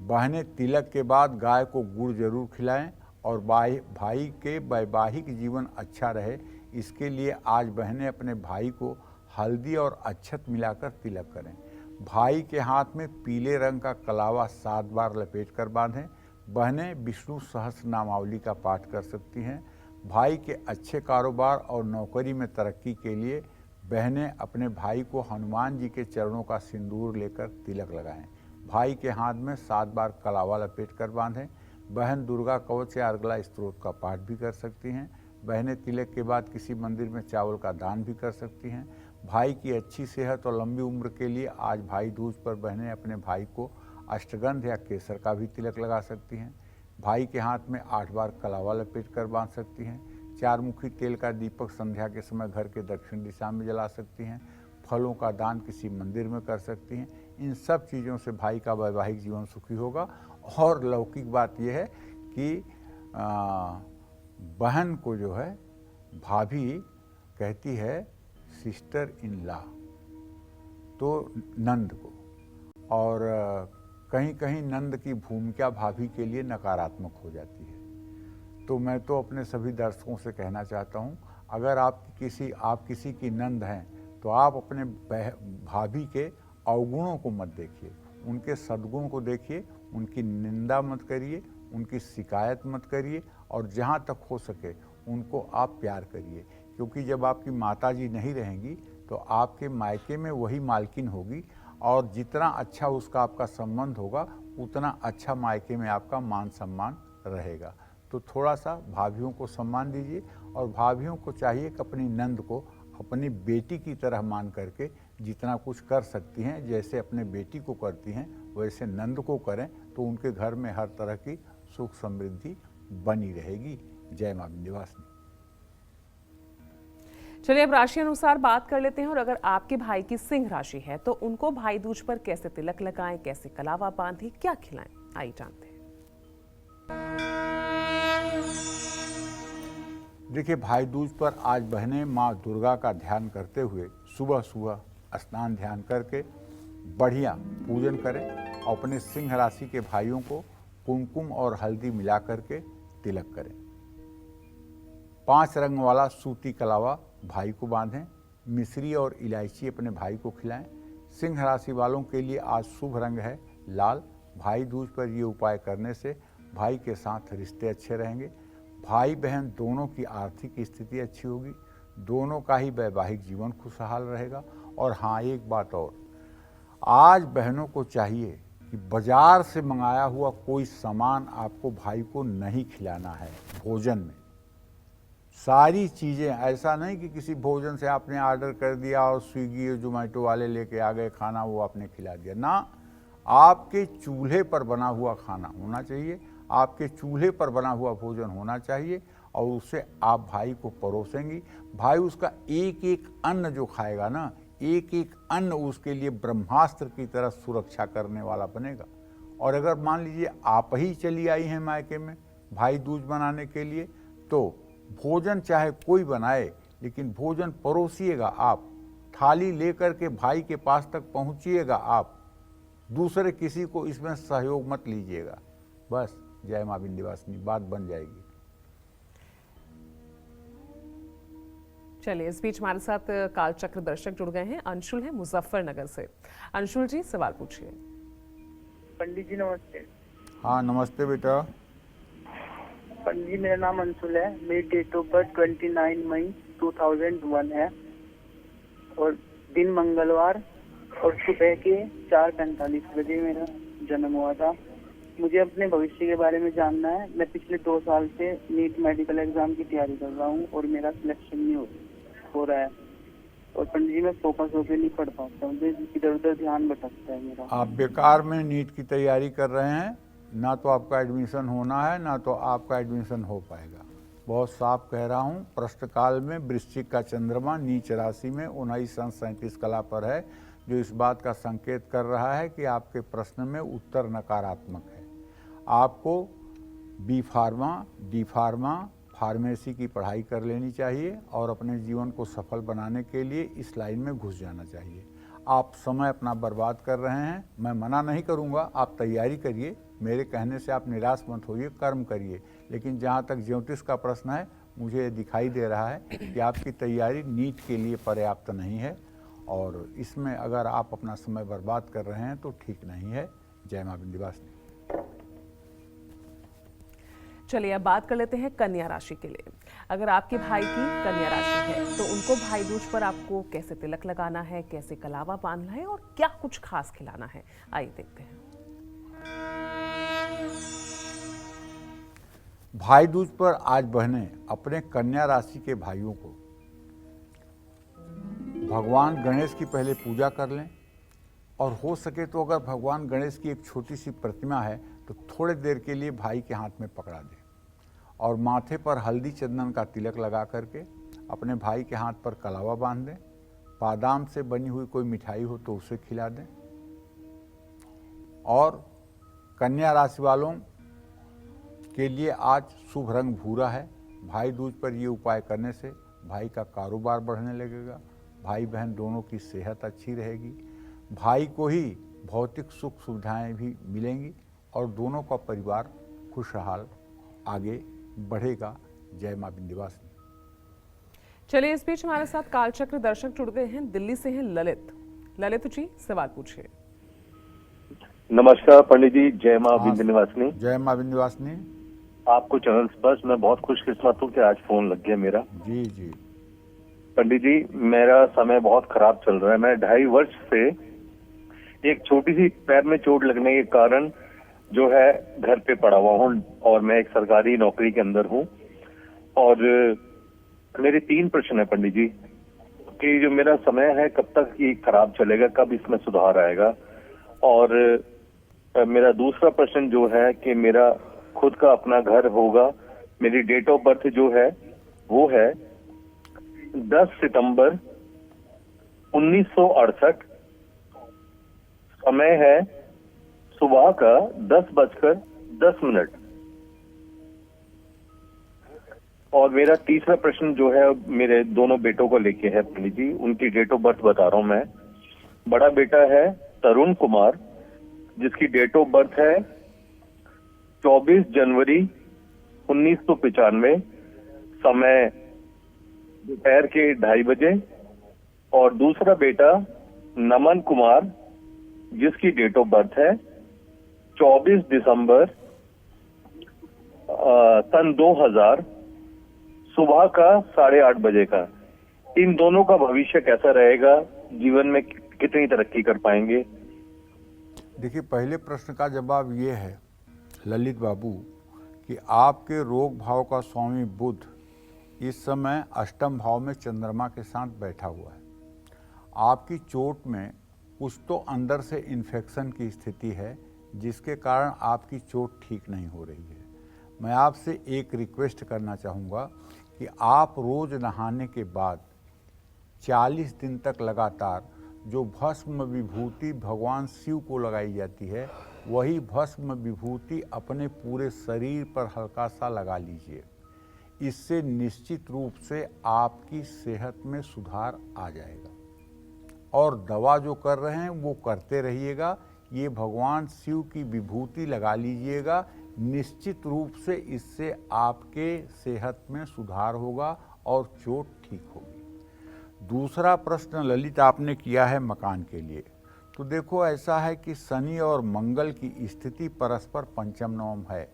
बहनें तिलक के बाद गाय को गुड़ जरूर खिलाएं और भाई के वैवाहिक जीवन अच्छा रहे, इसके लिए आज बहनें अपने भाई को हल्दी और अक्षत मिलाकर तिलक करें। भाई के हाथ में पीले रंग का कलावा 7 बार लपेट कर बांधें। बहनें विष्णु सहस्त्र नामावली का पाठ कर सकती हैं। भाई के अच्छे कारोबार और नौकरी में तरक्की के लिए बहनें अपने भाई को हनुमान जी के चरणों का सिंदूर लेकर तिलक लगाएं। भाई के हाथ में 7 बार कलावा लपेट कर बांधें। बहन दुर्गा कवच या अर्गला स्तोत्र का पाठ भी कर सकती हैं। बहनें तिलक के बाद किसी मंदिर में चावल का दान भी कर सकती हैं। भाई की अच्छी सेहत और लंबी उम्र के लिए आज भाई दूज पर बहनें अपने भाई को अष्टगंध या केसर का भी तिलक लगा सकती हैं। भाई के हाथ में 8 बार कलावा लपेट कर बांध सकती हैं। 4 मुखी तेल का दीपक संध्या के समय घर के दक्षिण दिशा में जला सकती हैं। फलों का दान किसी मंदिर में कर सकती हैं। इन सब चीज़ों से भाई का वैवाहिक जीवन सुखी होगा। और लौकिक बात यह है कि बहन को जो है भाभी कहती है सिस्टर इन लॉ, तो नंद को और कहीं कहीं नंद की भूमिका भाभी के लिए नकारात्मक हो जाती है। तो मैं तो अपने सभी दर्शकों से कहना चाहता हूँ, अगर आप किसी की नंद हैं तो आप अपने भाभी के अवगुणों को मत देखिए, उनके सद्गुण को देखिए, उनकी निंदा मत करिए, उनकी शिकायत मत करिए, और जहाँ तक हो सके उनको आप प्यार करिए, क्योंकि जब आपकी माताजी नहीं रहेंगी तो आपके मायके में वही मालकिन होगी, और जितना अच्छा उसका आपका संबंध होगा उतना अच्छा मायके में आपका मान सम्मान रहेगा। तो थोड़ा सा भाभीयों को सम्मान दीजिए, और भाभीयों को चाहिए कि अपनी नंद को अपनी बेटी की तरह मान करके जितना कुछ कर सकती हैं, जैसे अपने बेटी को करती हैं वैसे नंद को करें, तो उनके घर में हर तरह की सुख समृद्धि बनी रहेगी। जय मां विंध्यवासिनी। चलिए अब राशि अनुसार बात कर लेते हैं। और अगर आपके भाई की सिंह राशि है तो उनको भाई दूज पर कैसे तिलक लगाएं, कैसे कलावा बांधे, क्या खिलाएं, आइए जानते हैं। देखिए, भाई दूज पर आज बहनें माँ दुर्गा का ध्यान करते हुए सुबह सुबह स्नान ध्यान करके बढ़िया पूजन करें, और अपने सिंह राशि के भाइयों को कुमकुम और हल्दी मिला करके तिलक करें। 5 रंग वाला सूती कलावा भाई को बांधें, मिश्री और इलायची अपने भाई को खिलाएं। सिंह राशि वालों के लिए आज शुभ रंग है लाल। भाई दूज पर ये उपाय करने से भाई के साथ रिश्ते अच्छे रहेंगे, भाई बहन दोनों की आर्थिक स्थिति अच्छी होगी, दोनों का ही वैवाहिक जीवन खुशहाल रहेगा। और हाँ, एक बात और, आज बहनों को चाहिए कि बाजार से मंगाया हुआ कोई सामान आपको भाई को नहीं खिलाना है। भोजन में सारी चीज़ें, ऐसा नहीं कि किसी भोजन से आपने ऑर्डर कर दिया और स्विगी और जोमेटो वाले लेके आ गए खाना, वो आपने खिला दिया ना। आपके चूल्हे पर बना हुआ खाना होना चाहिए, आपके चूल्हे पर बना हुआ भोजन होना चाहिए, और उससे आप भाई को परोसेंगी। भाई उसका एक एक अन्न जो खाएगा ना, एक एक अन्न उसके लिए ब्रह्मास्त्र की तरह सुरक्षा करने वाला बनेगा। और अगर मान लीजिए आप ही चली आई हैं मायके में भाई दूज मनाने के लिए, तो भोजन चाहे कोई बनाए, लेकिन भोजन परोसिएगा आप, थाली लेकर के भाई के पास तक पहुंचिएगा आप, दूसरे किसी को इसमें सहयोग मत लीजिएगा। बस, जय मां विंध्यवासिनी, बात बन जाएगी। चलिए, इस बीच हमारे साथ कालचक्र दर्शक जुड़ गए हैं। अंशुल है मुजफ्फरनगर से। अंशुल जी, सवाल पूछिए। पंडित जी नमस्ते। हाँ नमस्ते बेटा। पंडित जी, मेरा नाम अंशुल है। मेरी डेट ऑफ बर्थ 29 मई 2001 है, और दिन मंगलवार, और सुबह के 4:45 बजे मेरा जन्म हुआ था। मुझे अपने भविष्य के बारे में जानना है। मैं पिछले 2 साल से नीट मेडिकल एग्जाम की तैयारी कर रहा हूँ, और मेरा सिलेक्शन नहीं हो रहा है। और पंडित जी, मैं फोकस होकर नहीं पढ़ पाता, मुझे इधर उधर ध्यान भटकता है मेरा। आप बेकार में नीट की तैयारी कर रहे हैं, ना तो आपका एडमिशन होना है, ना तो आपका एडमिशन हो पाएगा। बहुत साफ कह रहा हूँ, प्रश्नकाल में वृश्चिक का चंद्रमा नीच राशि में 19 अंश 37 कला पर है, जो इस बात का संकेत कर रहा है कि आपके प्रश्न में उत्तर नकारात्मक है। आपको B pharma, D pharma, pharmacy की पढ़ाई कर लेनी चाहिए, और अपने जीवन को सफल बनाने के लिए इस लाइन में घुस जाना चाहिए। आप समय अपना बर्बाद कर रहे हैं, मैं मना नहीं करूंगा, आप तैयारी करिए, मेरे कहने से आप निराश मत होइए, कर्म करिए। लेकिन जहाँ तक ज्योतिष का प्रश्न है, मुझे दिखाई दे रहा है कि आपकी तैयारी नीट के लिए पर्याप्त नहीं है, और इसमें अगर आप अपना समय बर्बाद कर रहे हैं तो ठीक नहीं है। जय मां विंध्यवासिनी। चलिए अब बात कर लेते हैं कन्या राशि के लिए। अगर आपके भाई की कन्या राशि है तो उनको भाई दूज पर आपको कैसे तिलक लगाना है, कैसे कलावा बांधना है, और क्या कुछ खास खिलाना है, आइए देखते हैं। भाई दूज पर आज बहनें अपने कन्या राशि के भाइयों को भगवान गणेश की पहले पूजा कर लें, और हो सके तो अगर भगवान गणेश की एक छोटी सी प्रतिमा है तो थोड़े देर के लिए भाई के हाथ में पकड़ा दें, और माथे पर हल्दी चंदन का तिलक लगा करके अपने भाई के हाथ पर कलावा बांध दें। बादाम से बनी हुई कोई मिठाई हो तो उसे खिला दें। और कन्या राशि वालों के लिए आज शुभ रंग भूरा है। भाई दूज पर ये उपाय करने से भाई का कारोबार बढ़ने लगेगा, भाई बहन दोनों की सेहत अच्छी रहेगी, भाई को ही भौतिक सुख सुविधाएं भी मिलेंगी और दोनों का परिवार खुशहाल आगे बढ़ेगा। जय मां विंध्यवासिनी। चलिए, इस बीच हमारे साथ कालचक्र दर्शक जुड़ गए हैं, दिल्ली से हैं ललित। ललित जी, सवाल पूछिए। नमस्कार पंडित जी, जय मां विंध्यवासिनी। जय मां विंध्यवासिनी। आपको चैनल स्पर्श, मैं बहुत खुशकिस्मत हूँ कि आज फोन लग गया मेरा। जी जी पंडित जी, मेरा समय बहुत खराब चल रहा है। मैं 2.5 वर्ष से एक छोटी सी पैर में चोट लगने के कारण जो है घर पे पड़ा हुआ हूँ और मैं एक सरकारी नौकरी के अंदर हूँ। और मेरे 3 प्रश्न है पंडित जी कि जो मेरा समय है कब तक ये खराब चलेगा, कब इसमें सुधार आएगा। और मेरा दूसरा प्रश्न जो है कि मेरा खुद का अपना घर होगा। मेरी डेट ऑफ बर्थ जो है वो है 10 सितंबर 1968। समय है सुबह का 10:10। और मेरा तीसरा प्रश्न जो है मेरे दोनों बेटों को लेके है पंडित जी, उनकी डेट ऑफ बर्थ बता रहा हूं मैं। बड़ा बेटा है तरुण कुमार, जिसकी डेट ऑफ बर्थ है 24 जनवरी 1995। समय दोपहर के 2:30 बजे। और दूसरा बेटा नमन कुमार, जिसकी डेट ऑफ बर्थ है 24 दिसंबर सन 2000, सुबह का 8:30 बजे का। इन दोनों का भविष्य कैसा रहेगा, जीवन में कितनी तरक्की कर पाएंगे? देखिए, पहले प्रश्न का जवाब ये है ललित बाबू कि आपके रोग भाव का स्वामी बुध इस समय अष्टम भाव में चंद्रमा के साथ बैठा हुआ है। आपकी चोट में कुछ तो अंदर से इन्फेक्शन की स्थिति है, जिसके कारण आपकी चोट ठीक नहीं हो रही है। मैं आपसे एक रिक्वेस्ट करना चाहूँगा कि आप रोज़ नहाने के बाद 40 दिन तक लगातार जो भस्म विभूति भगवान शिव को लगाई जाती है, वही भस्म विभूति अपने पूरे शरीर पर हल्का सा लगा लीजिए। इससे निश्चित रूप से आपकी सेहत में सुधार आ जाएगा। और दवा जो कर रहे हैं वो करते रहिएगा। ये भगवान शिव की विभूति लगा लीजिएगा, निश्चित रूप से इससे आपके सेहत में सुधार होगा और चोट ठीक होगी। दूसरा प्रश्न ललित आपने किया है मकान के लिए। तो देखो, ऐसा है कि शनि और मंगल की स्थिति परस्पर पंचम नवम है।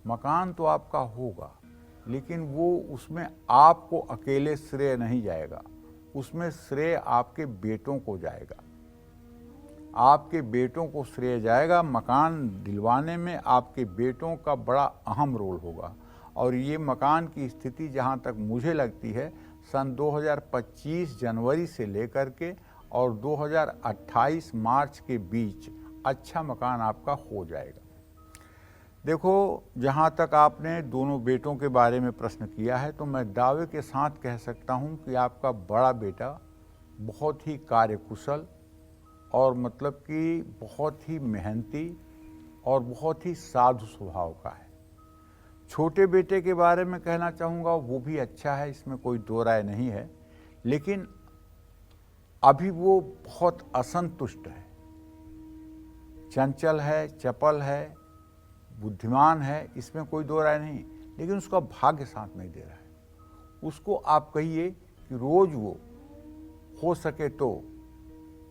मकान तो आपका होगा, लेकिन वो उसमें आपको अकेले श्रेय नहीं जाएगा, उसमें श्रेय आपके बेटों को जाएगा। आपके बेटों को श्रेय जाएगा। मकान दिलवाने में आपके बेटों का बड़ा अहम रोल होगा। और ये मकान की स्थिति जहाँ तक मुझे लगती है सन 2025 जनवरी से लेकर के और 2028 मार्च के बीच अच्छा मकान आपका हो जाएगा। देखो, जहाँ तक आपने दोनों बेटों के बारे में प्रश्न किया है, तो मैं दावे के साथ कह सकता हूँ कि आपका बड़ा बेटा बहुत ही कार्यकुशल और मतलब कि बहुत ही मेहनती और बहुत ही साधु स्वभाव का है। छोटे बेटे के बारे में कहना चाहूँगा, वो भी अच्छा है, इसमें कोई दो राय नहीं है, लेकिन अभी वो बहुत असंतुष्ट है, चंचल है, चपल है, बुद्धिमान है, इसमें कोई दो राय नहीं, लेकिन उसका भाग्य साथ नहीं दे रहा है। उसको आप कहिए कि रोज वो हो सके तो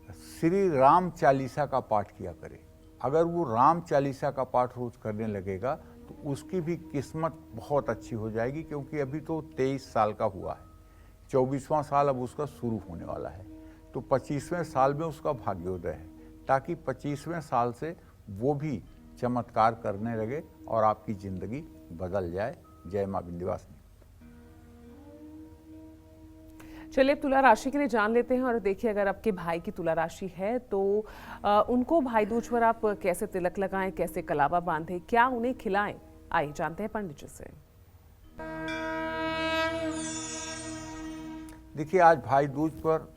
श्री राम चालीसा का पाठ किया करे। अगर वो राम चालीसा का पाठ रोज करने लगेगा तो उसकी भी किस्मत बहुत अच्छी हो जाएगी, क्योंकि अभी तो 23 साल का हुआ है, 24वां साल अब उसका शुरू होने वाला है। तो 25वें साल में उसका भाग्योदय है, ताकि 25वें साल से वो भी चमत्कार करने लगे और आपकी जिंदगी बदल जाए। जय मां विंध्यवासिनी। चलिए, तुला राशि के लिए जान लेते हैं। और देखिए, अगर आपके भाई की तुला राशि है तो उनको भाई दूज पर आप कैसे तिलक लगाएं, कैसे कलावा बांधें, क्या उन्हें खिलाएं, आइए जानते हैं पंडित जी से। देखिए, आज भाई दूज पर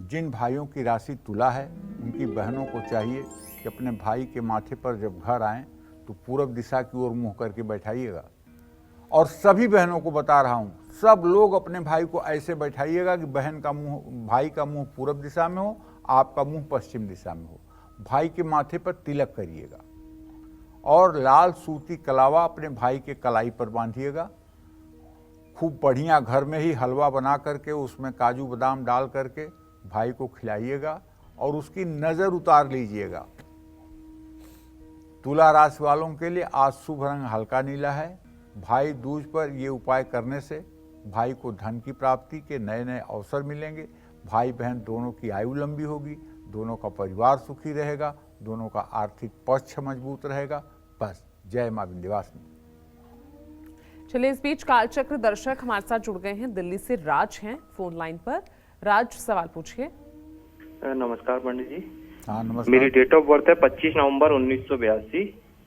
जिन भाइयों की राशि तुला है, उनकी बहनों को चाहिए कि अपने भाई के माथे पर जब घर आएं तो पूरब दिशा की ओर मुंह करके बैठाइएगा। और सभी बहनों को बता रहा हूं, सब लोग अपने भाई को ऐसे बैठाइएगा कि बहन का मुंह, भाई का मुंह पूरब दिशा में हो, आपका मुंह पश्चिम दिशा में हो। भाई के माथे पर तिलक करिएगा और लाल सूती कलावा अपने भाई के कलाई पर बांधिएगा। खूब बढ़िया घर में ही हलवा बना करके उसमें काजू बादाम डाल करके भाई को खिलाइएगा और उसकी नज़र उतार लीजिएगा। तुला राशि वालों के लिए आज शुभ रंग हल्का नीला है। भाई दूज पर ये उपाय करने से भाई को धन की प्राप्ति के नए नए अवसर मिलेंगे। भाई बहन दोनों की आयु लंबी होगी, दोनों का परिवार सुखी रहेगा, दोनों का आर्थिक पक्ष मजबूत रहेगा। बस जय मां विंध्यवासिनी। चलिए, इस बीच कालचक्र दर्शक हमारे साथ जुड़ गए हैं। दिल्ली से राज हैं फोन लाइन पर। राज, सवाल पूछिए। नमस्कार पंडित जी। हाँ नमस्कार। मेरी डेट ऑफ बर्थ है 25 नवंबर 1982,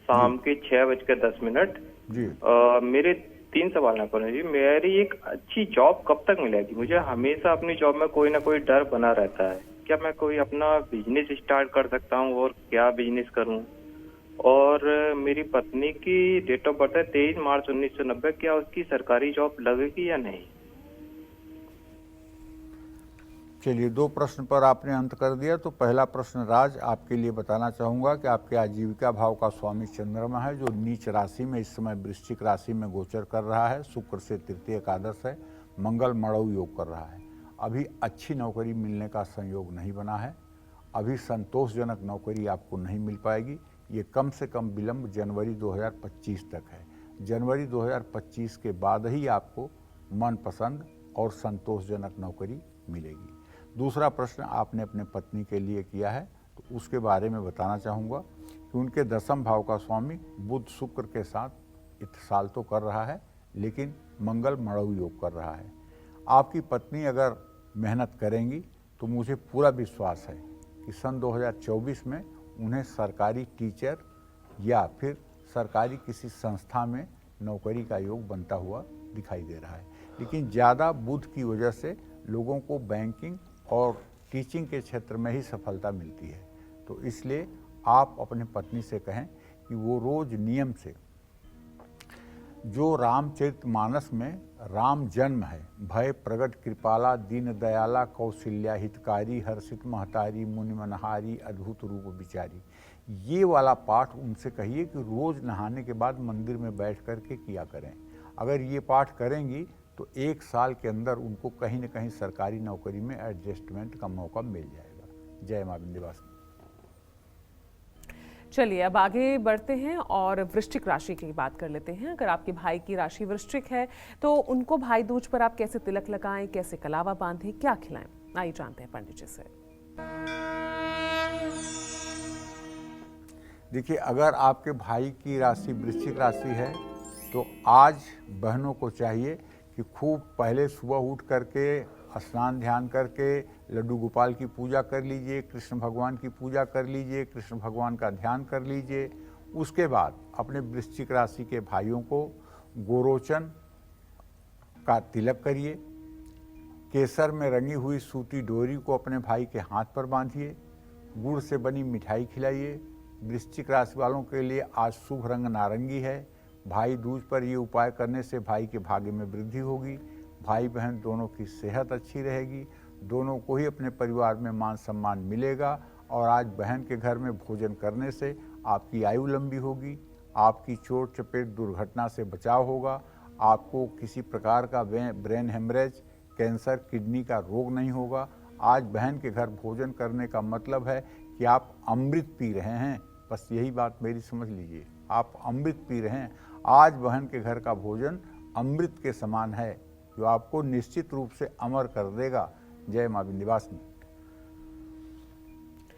शाम के 6:10 जी। मेरे 3 सवाल हैं पंडित जी। मेरी एक अच्छी जॉब कब तक मिलेगी? मुझे हमेशा अपनी जॉब में कोई ना कोई डर बना रहता है। क्या मैं कोई अपना बिजनेस स्टार्ट कर सकता हूँ और क्या बिजनेस करूँ? और मेरी पत्नी की डेट ऑफ बर्थ है 23 मार्च 1990। क्या उसकी सरकारी जॉब लगेगी या नहीं? चलिए, 2 प्रश्न पर आपने अंत कर दिया। तो पहला प्रश्न राज आपके लिए बताना चाहूँगा कि आपके आजीविका भाव का स्वामी चंद्रमा है, जो नीच राशि में इस समय वृश्चिक राशि में गोचर कर रहा है। शुक्र से तृतीय एकादश है, मंगल मड़ऊ योग कर रहा है। अभी अच्छी नौकरी मिलने का संयोग नहीं बना है। अभी संतोषजनक नौकरी आपको नहीं मिल पाएगी। ये कम से कम विलंब जनवरी 2025 तक है। जनवरी 2025 के बाद ही आपको मनपसंद और संतोषजनक नौकरी मिलेगी। दूसरा प्रश्न आपने अपने पत्नी के लिए किया है, तो उसके बारे में बताना चाहूँगा कि उनके 10वें भाव का स्वामी बुध शुक्र के साथ इत्साल तो कर रहा है, लेकिन मंगल मड़ऊ योग कर रहा है। आपकी पत्नी अगर मेहनत करेंगी तो मुझे पूरा विश्वास है कि सन 2024 में उन्हें सरकारी टीचर या फिर सरकारी किसी संस्था में नौकरी का योग बनता हुआ दिखाई दे रहा है। लेकिन ज़्यादा बुध की वजह से लोगों को बैंकिंग और टीचिंग के क्षेत्र में ही सफलता मिलती है। तो इसलिए आप अपने पत्नी से कहें कि वो रोज नियम से जो रामचरितमानस में राम जन्म है, भय प्रगट कृपाला दीन दयाला कौशल्या हितकारी हर्षित महतारी मुनि मनहारी अद्भुत रूप विचारी, ये वाला पाठ उनसे कहिए कि रोज नहाने के बाद मंदिर में बैठ कर के किया करें। अगर ये पाठ करेंगी तो 1 साल के अंदर उनको कहीं न कहीं सरकारी नौकरी में एडजस्टमेंट का मौका मिल जाएगा। जय मां विंध्यवासिनी। चलिए, अब आगे बढ़ते हैं और वृश्चिक राशि की बात कर लेते हैं। अगर आपके भाई की राशि वृश्चिक है तो उनको भाई दूज पर आप कैसे तिलक लगाएं, कैसे कलावा बांधें, क्या खिलाएं, आइए जानते हैं पंडित जी से। देखिए, अगर आपके भाई की राशि वृश्चिक राशि है तो आज बहनों को चाहिए कि खूब पहले सुबह उठ करके स्नान ध्यान करके लड्डू गोपाल की पूजा कर लीजिए, कृष्ण भगवान की पूजा कर लीजिए, कृष्ण भगवान का ध्यान कर लीजिए। उसके बाद अपने वृश्चिक राशि के भाइयों को गोरोचन का तिलक करिए। केसर में रंगी हुई सूती डोरी को अपने भाई के हाथ पर बांधिए। गुड़ से बनी मिठाई खिलाइए। वृश्चिक राशि वालों के लिए आज शुभ रंग नारंगी है। भाई दूज पर ये उपाय करने से भाई के भाग्य में वृद्धि होगी। भाई बहन दोनों की सेहत अच्छी रहेगी। दोनों को ही अपने परिवार में मान सम्मान मिलेगा। और आज बहन के घर में भोजन करने से आपकी आयु लंबी होगी। आपकी चोट चपेट दुर्घटना से बचाव होगा। आपको किसी प्रकार का ब्रेन हेमरेज, कैंसर, किडनी का रोग नहीं होगा। आज बहन के घर भोजन करने का मतलब है कि आप अमृत पी रहे हैं। बस यही बात मेरी समझ लीजिए, आप अमृत पी रहे हैं। आज बहन के घर का भोजन अमृत के समान है, जो आपको निश्चित रूप से अमर कर देगा। जय मां विंध्यवासिनी।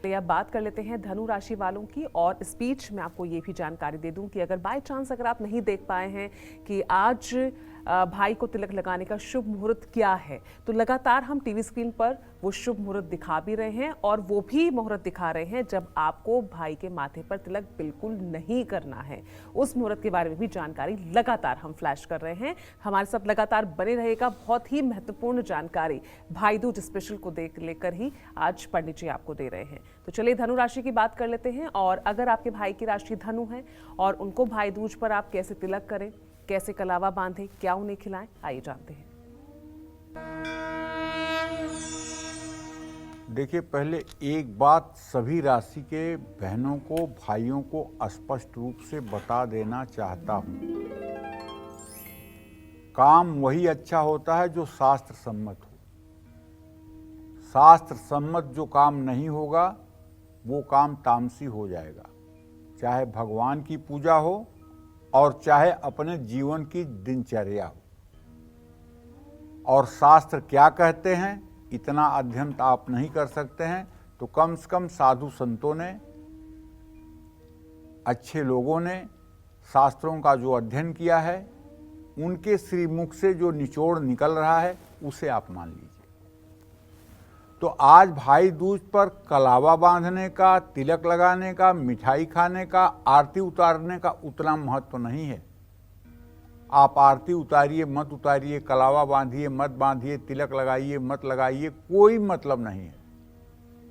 अब बात कर लेते हैं धनु राशि वालों की। और इस बीच मैं आपको ये भी जानकारी दे दूं कि अगर बाय चांस अगर आप नहीं देख पाए हैं कि आज भाई को तिलक लगाने का शुभ मुहूर्त क्या है, तो लगातार हम टीवी स्क्रीन पर वो शुभ मुहूर्त दिखा भी रहे हैं और वो भी मुहूर्त दिखा रहे हैं जब आपको भाई के माथे पर तिलक बिल्कुल नहीं करना है। उस मुहूर्त के बारे में भी जानकारी लगातार हम फ्लैश कर रहे हैं। हमारे साथ लगातार बने रहेगा। बहुत ही महत्वपूर्ण जानकारी भाई दूज स्पेशल को लेकर ही आज पंडित जी आपको दे रहे हैं। तो चलिए धनु राशि की बात कर लेते हैं। और अगर आपके भाई की राशि धनु है और उनको भाई दूज पर आप कैसे तिलक करें, कैसे कलावा बांधें, क्या उन्हें खिलाएं, आइए जानते हैं। देखिए, पहले एक बात सभी राशि के बहनों को, भाइयों को स्पष्ट रूप से बता देना चाहता हूं। काम वही अच्छा होता है जो शास्त्र सम्मत हो। शास्त्र सम्मत जो काम नहीं होगा वो काम तामसी हो जाएगा, चाहे भगवान की पूजा हो और चाहे अपने जीवन की दिनचर्या हो। और शास्त्र क्या कहते हैं इतना अध्ययन तो आप नहीं कर सकते हैं, तो कम से कम साधु संतों ने, अच्छे लोगों ने शास्त्रों का जो अध्ययन किया है उनके श्रीमुख से जो निचोड़ निकल रहा है उसे आप मान लीजिए। तो आज भाई दूज पर कलावा बांधने का, तिलक लगाने का, मिठाई खाने का, आरती उतारने का उतना महत्व नहीं है। आप आरती उतारिए मत उतारिए, कलावा बांधिए मत बांधिए, तिलक लगाइए मत लगाइए, कोई मतलब नहीं है।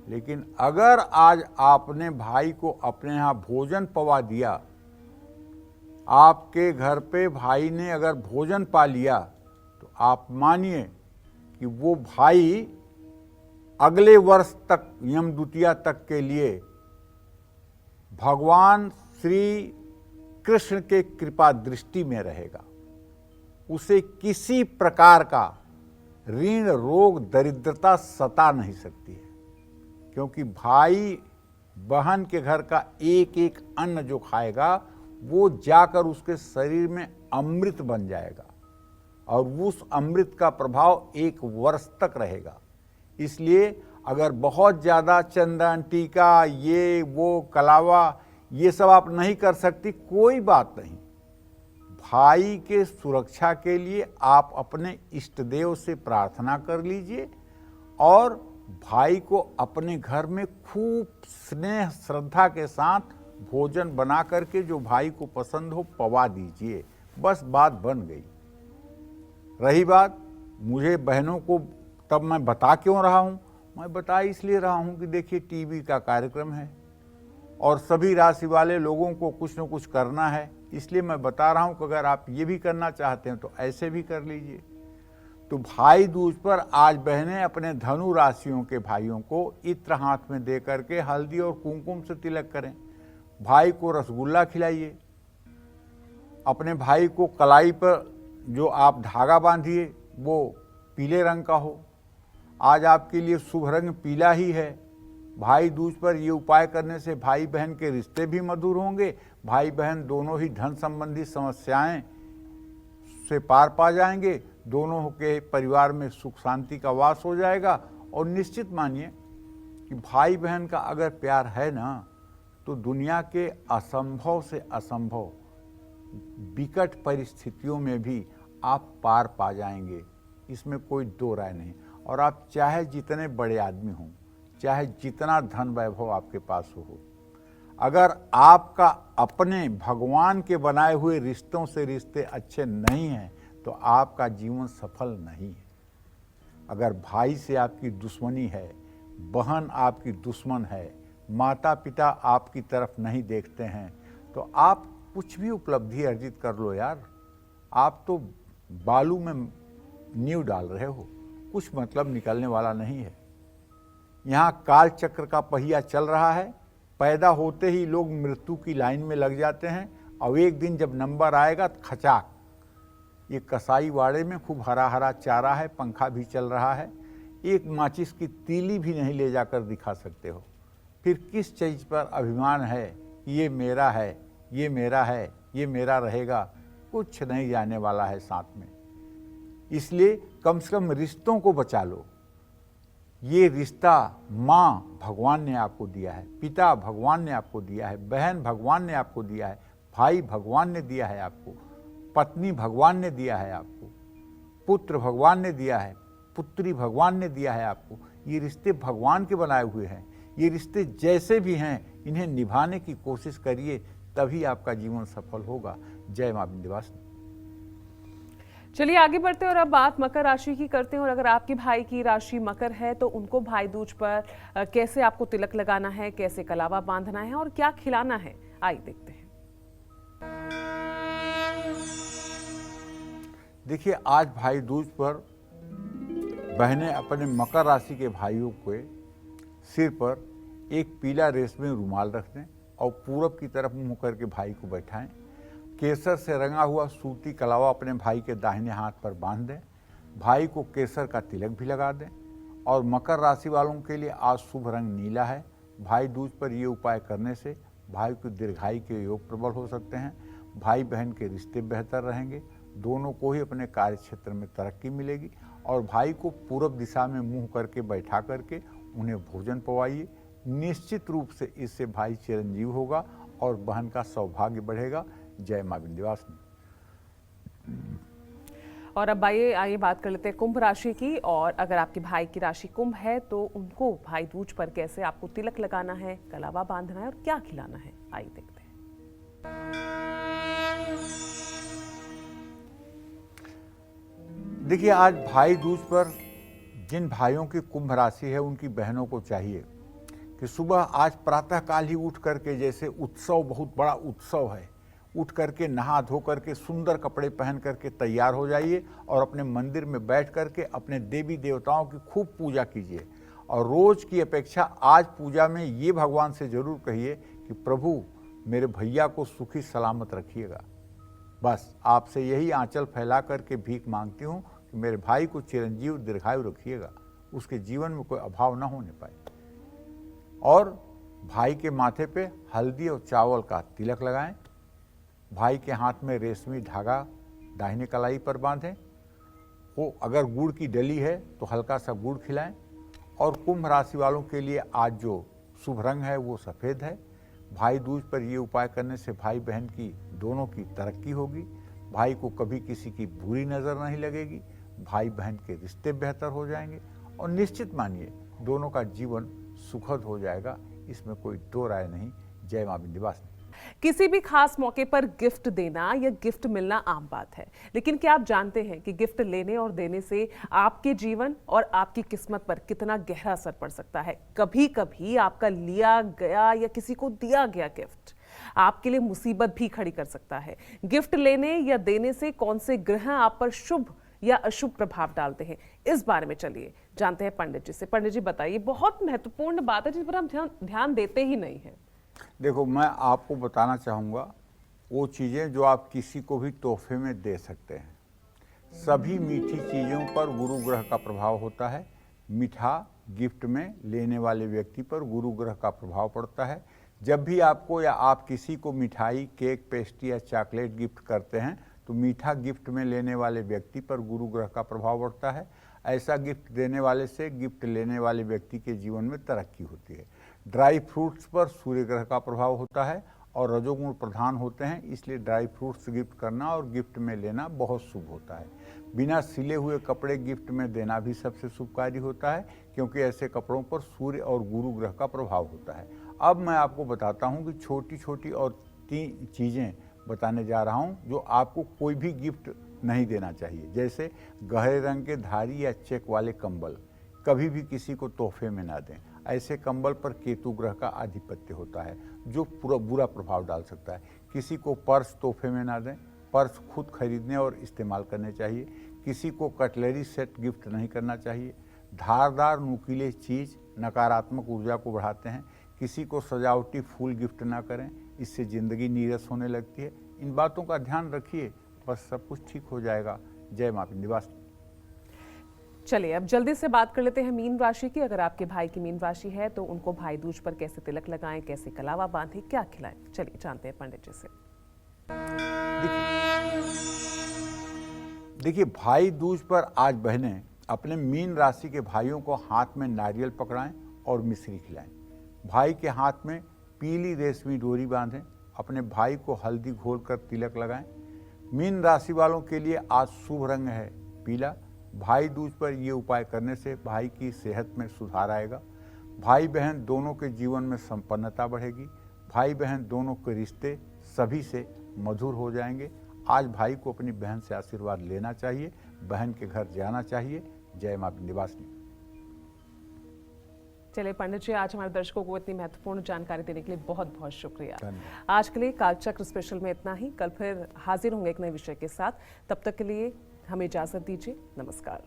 लेकिन अगर आज आपने भाई को अपने यहाँ भोजन पवा दिया, आपके घर पे भाई ने अगर भोजन पा लिया, तो आप मानिए कि वो भाई अगले वर्ष तक, यम द्वितीया तक के लिए भगवान श्री कृष्ण के कृपा दृष्टि में रहेगा। उसे किसी प्रकार का ऋण, रोग, दरिद्रता सता नहीं सकती है, क्योंकि भाई बहन के घर का एक एक अन्न जो खाएगा वो जाकर उसके शरीर में अमृत बन जाएगा और उस अमृत का प्रभाव एक वर्ष तक रहेगा। इसलिए अगर बहुत ज़्यादा चंदन, टीका, ये वो, कलावा, ये सब आप नहीं कर सकती, कोई बात नहीं। भाई के सुरक्षा के लिए आप अपने इष्ट देव से प्रार्थना कर लीजिए और भाई को अपने घर में खूब स्नेह श्रद्धा के साथ भोजन बना करके जो भाई को पसंद हो पवा दीजिए। बस बात बन गई। रही बात मुझे बहनों को, तब मैं बता क्यों रहा हूं? मैं बता इसलिए रहा हूं कि देखिए टीवी का कार्यक्रम है और सभी राशि वाले लोगों को कुछ न कुछ करना है, इसलिए मैं बता रहा हूं कि अगर आप ये भी करना चाहते हैं तो ऐसे भी कर लीजिए। तो भाई दूज पर आज बहनें अपने धनु राशियों के भाइयों को इत्र हाथ में दे करके हल्दी और कुमकुम से तिलक करें। भाई को रसगुल्ला खिलाइए। अपने भाई को कलाई पर जो आप धागा बांधिए वो पीले रंग का हो। आज आपके लिए शुभ रंग पीला ही है। भाई दूज पर ये उपाय करने से भाई बहन के रिश्ते भी मधुर होंगे, भाई बहन दोनों ही धन संबंधी समस्याएं से पार पा जाएंगे, दोनों के परिवार में सुख शांति का वास हो जाएगा। और निश्चित मानिए कि भाई बहन का अगर प्यार है ना, तो दुनिया के असंभव से असंभव विकट परिस्थितियों में भी आप पार पा जाएंगे, इसमें कोई दो राय नहीं। और आप चाहे जितने बड़े आदमी हों, चाहे जितना धन वैभव आपके पास हो, अगर आपका अपने भगवान के बनाए हुए रिश्तों से रिश्ते अच्छे नहीं हैं तो आपका जीवन सफल नहीं है। अगर भाई से आपकी दुश्मनी है, बहन आपकी दुश्मन है, माता पिता आपकी तरफ नहीं देखते हैं, तो आप कुछ भी उपलब्धि अर्जित कर लो यार, आप तो बालू में नींव डाल रहे हो, कुछ मतलब निकलने वाला नहीं है। यहाँ काल चक्र का पहिया चल रहा है। पैदा होते ही लोग मृत्यु की लाइन में लग जाते हैं और एक दिन जब नंबर आएगा तो खचाक। ये कसाई वाड़े में खूब हरा हरा चारा है, पंखा भी चल रहा है, एक माचिस की तीली भी नहीं ले जाकर दिखा सकते हो। फिर किस चीज़ पर अभिमान है कि ये मेरा है, ये मेरा है, ये मेरा रहेगा? कुछ नहीं जाने वाला है साथ में। इसलिए कम से कम रिश्तों को बचा लो। ये रिश्ता माँ भगवान ने आपको दिया है, पिता भगवान ने आपको दिया है, बहन भगवान ने आपको दिया है, भाई भगवान ने दिया है आपको, पत्नी भगवान ने दिया है आपको, पुत्र भगवान ने दिया है, पुत्री भगवान ने दिया है आपको। ये रिश्ते भगवान के बनाए हुए हैं। ये रिश्ते जैसे भी हैं इन्हें निभाने की कोशिश करिए, तभी आपका जीवन सफल होगा। जय मां विंध्यवासिनी। चलिए आगे बढ़ते हैं और अब बात मकर राशि की करते हैं। और अगर आपके भाई की राशि मकर है तो उनको भाई दूज पर कैसे आपको तिलक लगाना है, कैसे कलावा बांधना है और क्या खिलाना है, आइए देखते हैं। देखिए, आज भाई दूज पर बहनें अपने मकर राशि के भाइयों को सिर पर एक पीला रेशमी रुमाल रख दें और पूरब की तरफ मुंह करके भाई को बैठाएं। केसर से रंगा हुआ सूती कलावा अपने भाई के दाहिने हाथ पर बांध दें। भाई को केसर का तिलक भी लगा दें। और मकर राशि वालों के लिए आज शुभ रंग नीला है। भाई दूज पर ये उपाय करने से भाई को दीर्घायु के योग प्रबल हो सकते हैं। भाई बहन के रिश्ते बेहतर रहेंगे। दोनों को ही अपने कार्य क्षेत्र में तरक्की मिलेगी। और भाई को पूरब दिशा में मुंह करके बैठा करके उन्हें भोजन पवाइए। निश्चित रूप से इससे भाई चिरंजीव होगा और बहन का सौभाग्य बढ़ेगा। जय मां विंध्यवासिनी। और अब आइए बात कर लेते हैं कुंभ राशि की। और अगर आपके भाई की राशि कुंभ है तो उनको भाई दूज पर कैसे आपको तिलक लगाना है, कलावा बांधना है और क्या खिलाना है, आइए देखते हैं। देखिए, आज भाई दूज पर जिन भाइयों की कुंभ राशि है उनकी बहनों को चाहिए कि सुबह आज प्रातःकाल ही उठ करके, जैसे उत्सव बहुत बड़ा उत्सव है, उठ करके नहा धो करके सुंदर कपड़े पहन करके तैयार हो जाइए और अपने मंदिर में बैठ करके अपने देवी देवताओं की खूब पूजा कीजिए। और रोज की अपेक्षा आज पूजा में ये भगवान से जरूर कहिए कि प्रभु मेरे भैया को सुखी सलामत रखिएगा। बस आपसे यही आंचल फैला करके भीख मांगती हूँ कि मेरे भाई को चिरंजीव दीर्घायु रखिएगा, उसके जीवन में कोई अभाव ना होने पाए। और भाई के माथे पे हल्दी और चावल का तिलक लगाएं। भाई के हाथ में रेशमी धागा दाहिने कलाई पर बांधें। वो अगर गुड़ की डली है तो हल्का सा गुड़ खिलाएं। और कुंभ राशि वालों के लिए आज जो शुभ रंग है वो सफ़ेद है। भाई दूज पर ये उपाय करने से भाई बहन की दोनों की तरक्की होगी। भाई को कभी किसी की बुरी नज़र नहीं लगेगी। भाई बहन के रिश्ते बेहतर हो जाएंगे और निश्चित मानिए दोनों का जीवन सुखद हो जाएगा, इसमें कोई दो राय नहीं। जय मां विंध्यवासिनी। किसी भी खास मौके पर गिफ्ट देना या गिफ्ट मिलना आम बात है, लेकिन क्या आप जानते हैं कि गिफ्ट लेने और देने से आपके जीवन और आपकी किस्मत पर कितना गहरा असर पड़ सकता है। कभी कभी आपका लिया गया या किसी को दिया गया गिफ्ट आपके लिए मुसीबत भी खड़ी कर सकता है। गिफ्ट लेने या देने से कौन से ग्रह आप पर शुभ या अशुभ प्रभाव डालते हैं, इस बारे में चलिए जानते हैं पंडित जी से। पंडित जी बताइए, बहुत महत्वपूर्ण बात है जिस पर हम ध्यान देते ही नहीं है। देखो, मैं आपको बताना चाहूँगा वो चीज़ें जो आप किसी को भी तोहफे में दे सकते हैं। सभी मीठी चीज़ों पर गुरु ग्रह का प्रभाव होता है। मीठा गिफ्ट में लेने वाले व्यक्ति पर गुरु ग्रह का प्रभाव पड़ता है। जब भी आपको या आप किसी को मिठाई, केक, पेस्ट्री या चॉकलेट गिफ्ट करते हैं तो मीठा गिफ्ट में लेने वाले व्यक्ति पर गुरु ग्रह का प्रभाव पड़ता है। ऐसा गिफ्ट देने वाले से गिफ्ट लेने वाले व्यक्ति के जीवन में तरक्की होती है। ड्राई फ्रूट्स पर सूर्य ग्रह का प्रभाव होता है और रजोगुण प्रधान होते हैं, इसलिए ड्राई फ्रूट्स गिफ्ट करना और गिफ्ट में लेना बहुत शुभ होता है। बिना सिले हुए कपड़े गिफ्ट में देना भी सबसे शुभकारी होता है, क्योंकि ऐसे कपड़ों पर सूर्य और गुरु ग्रह का प्रभाव होता है। अब मैं आपको बताता हूँ कि छोटी छोटी और 3 चीज़ें बताने जा रहा हूँ जो आपको कोई भी गिफ्ट नहीं देना चाहिए। जैसे गहरे रंग के धारी या चेक वाले कंबल कभी भी किसी को तोहफे में ना दें। ऐसे कंबल पर केतु ग्रह का आधिपत्य होता है जो पूरा बुरा प्रभाव डाल सकता है। किसी को पर्स तोहफे में ना दें। पर्स खुद खरीदने और इस्तेमाल करने चाहिए। किसी को कटलरी सेट गिफ्ट नहीं करना चाहिए। धारदार नुकीले चीज़ नकारात्मक ऊर्जा को बढ़ाते हैं। किसी को सजावटी फूल गिफ्ट ना करें, इससे ज़िंदगी नीरस होने लगती है। इन बातों का ध्यान रखिए, बस सब कुछ ठीक हो जाएगा। जय मां विंध्यवासिनी। चलिए अब जल्दी से बात कर लेते हैं मीन राशि की। अगर आपके भाई की मीन राशि है तो उनको भाई दूज पर कैसे तिलक लगाएं, कैसे कलावा बांधें, क्या खिलाएं, चलिए जानते हैं पंडित जी से। देखिए, भाई दूज पर आज बहनें अपने मीन राशि के भाइयों को हाथ में नारियल पकड़ाएं और मिश्री खिलाएं। भाई के हाथ में पीली रेशमी डोरी बांधें। अपने भाई को हल्दी घोलकर तिलक लगाएं। मीन राशि वालों के लिए आज शुभ रंग है पीला। भाई दूज पर ये उपाय करने से भाई की सेहत में सुधार आएगा। भाई बहन दोनों के जीवन में संपन्नता बढ़ेगी। भाई बहन दोनों के रिश्ते सभी से मधुर हो जाएंगे। आज भाई को अपनी बहन से आशीर्वाद लेना चाहिए, बहन के घर जाना चाहिए। जय मां विंध्यवासिनी। चलिए पंडित जी, आज हमारे दर्शकों को इतनी महत्वपूर्ण जानकारी देने के लिए बहुत बहुत शुक्रिया। धन्यवाद। आज के लिए कालचक्र स्पेशल में इतना ही। कल फिर हाजिर होंगे एक नए विषय के साथ। तब तक के लिए हमें इजाजत दीजिए। नमस्कार।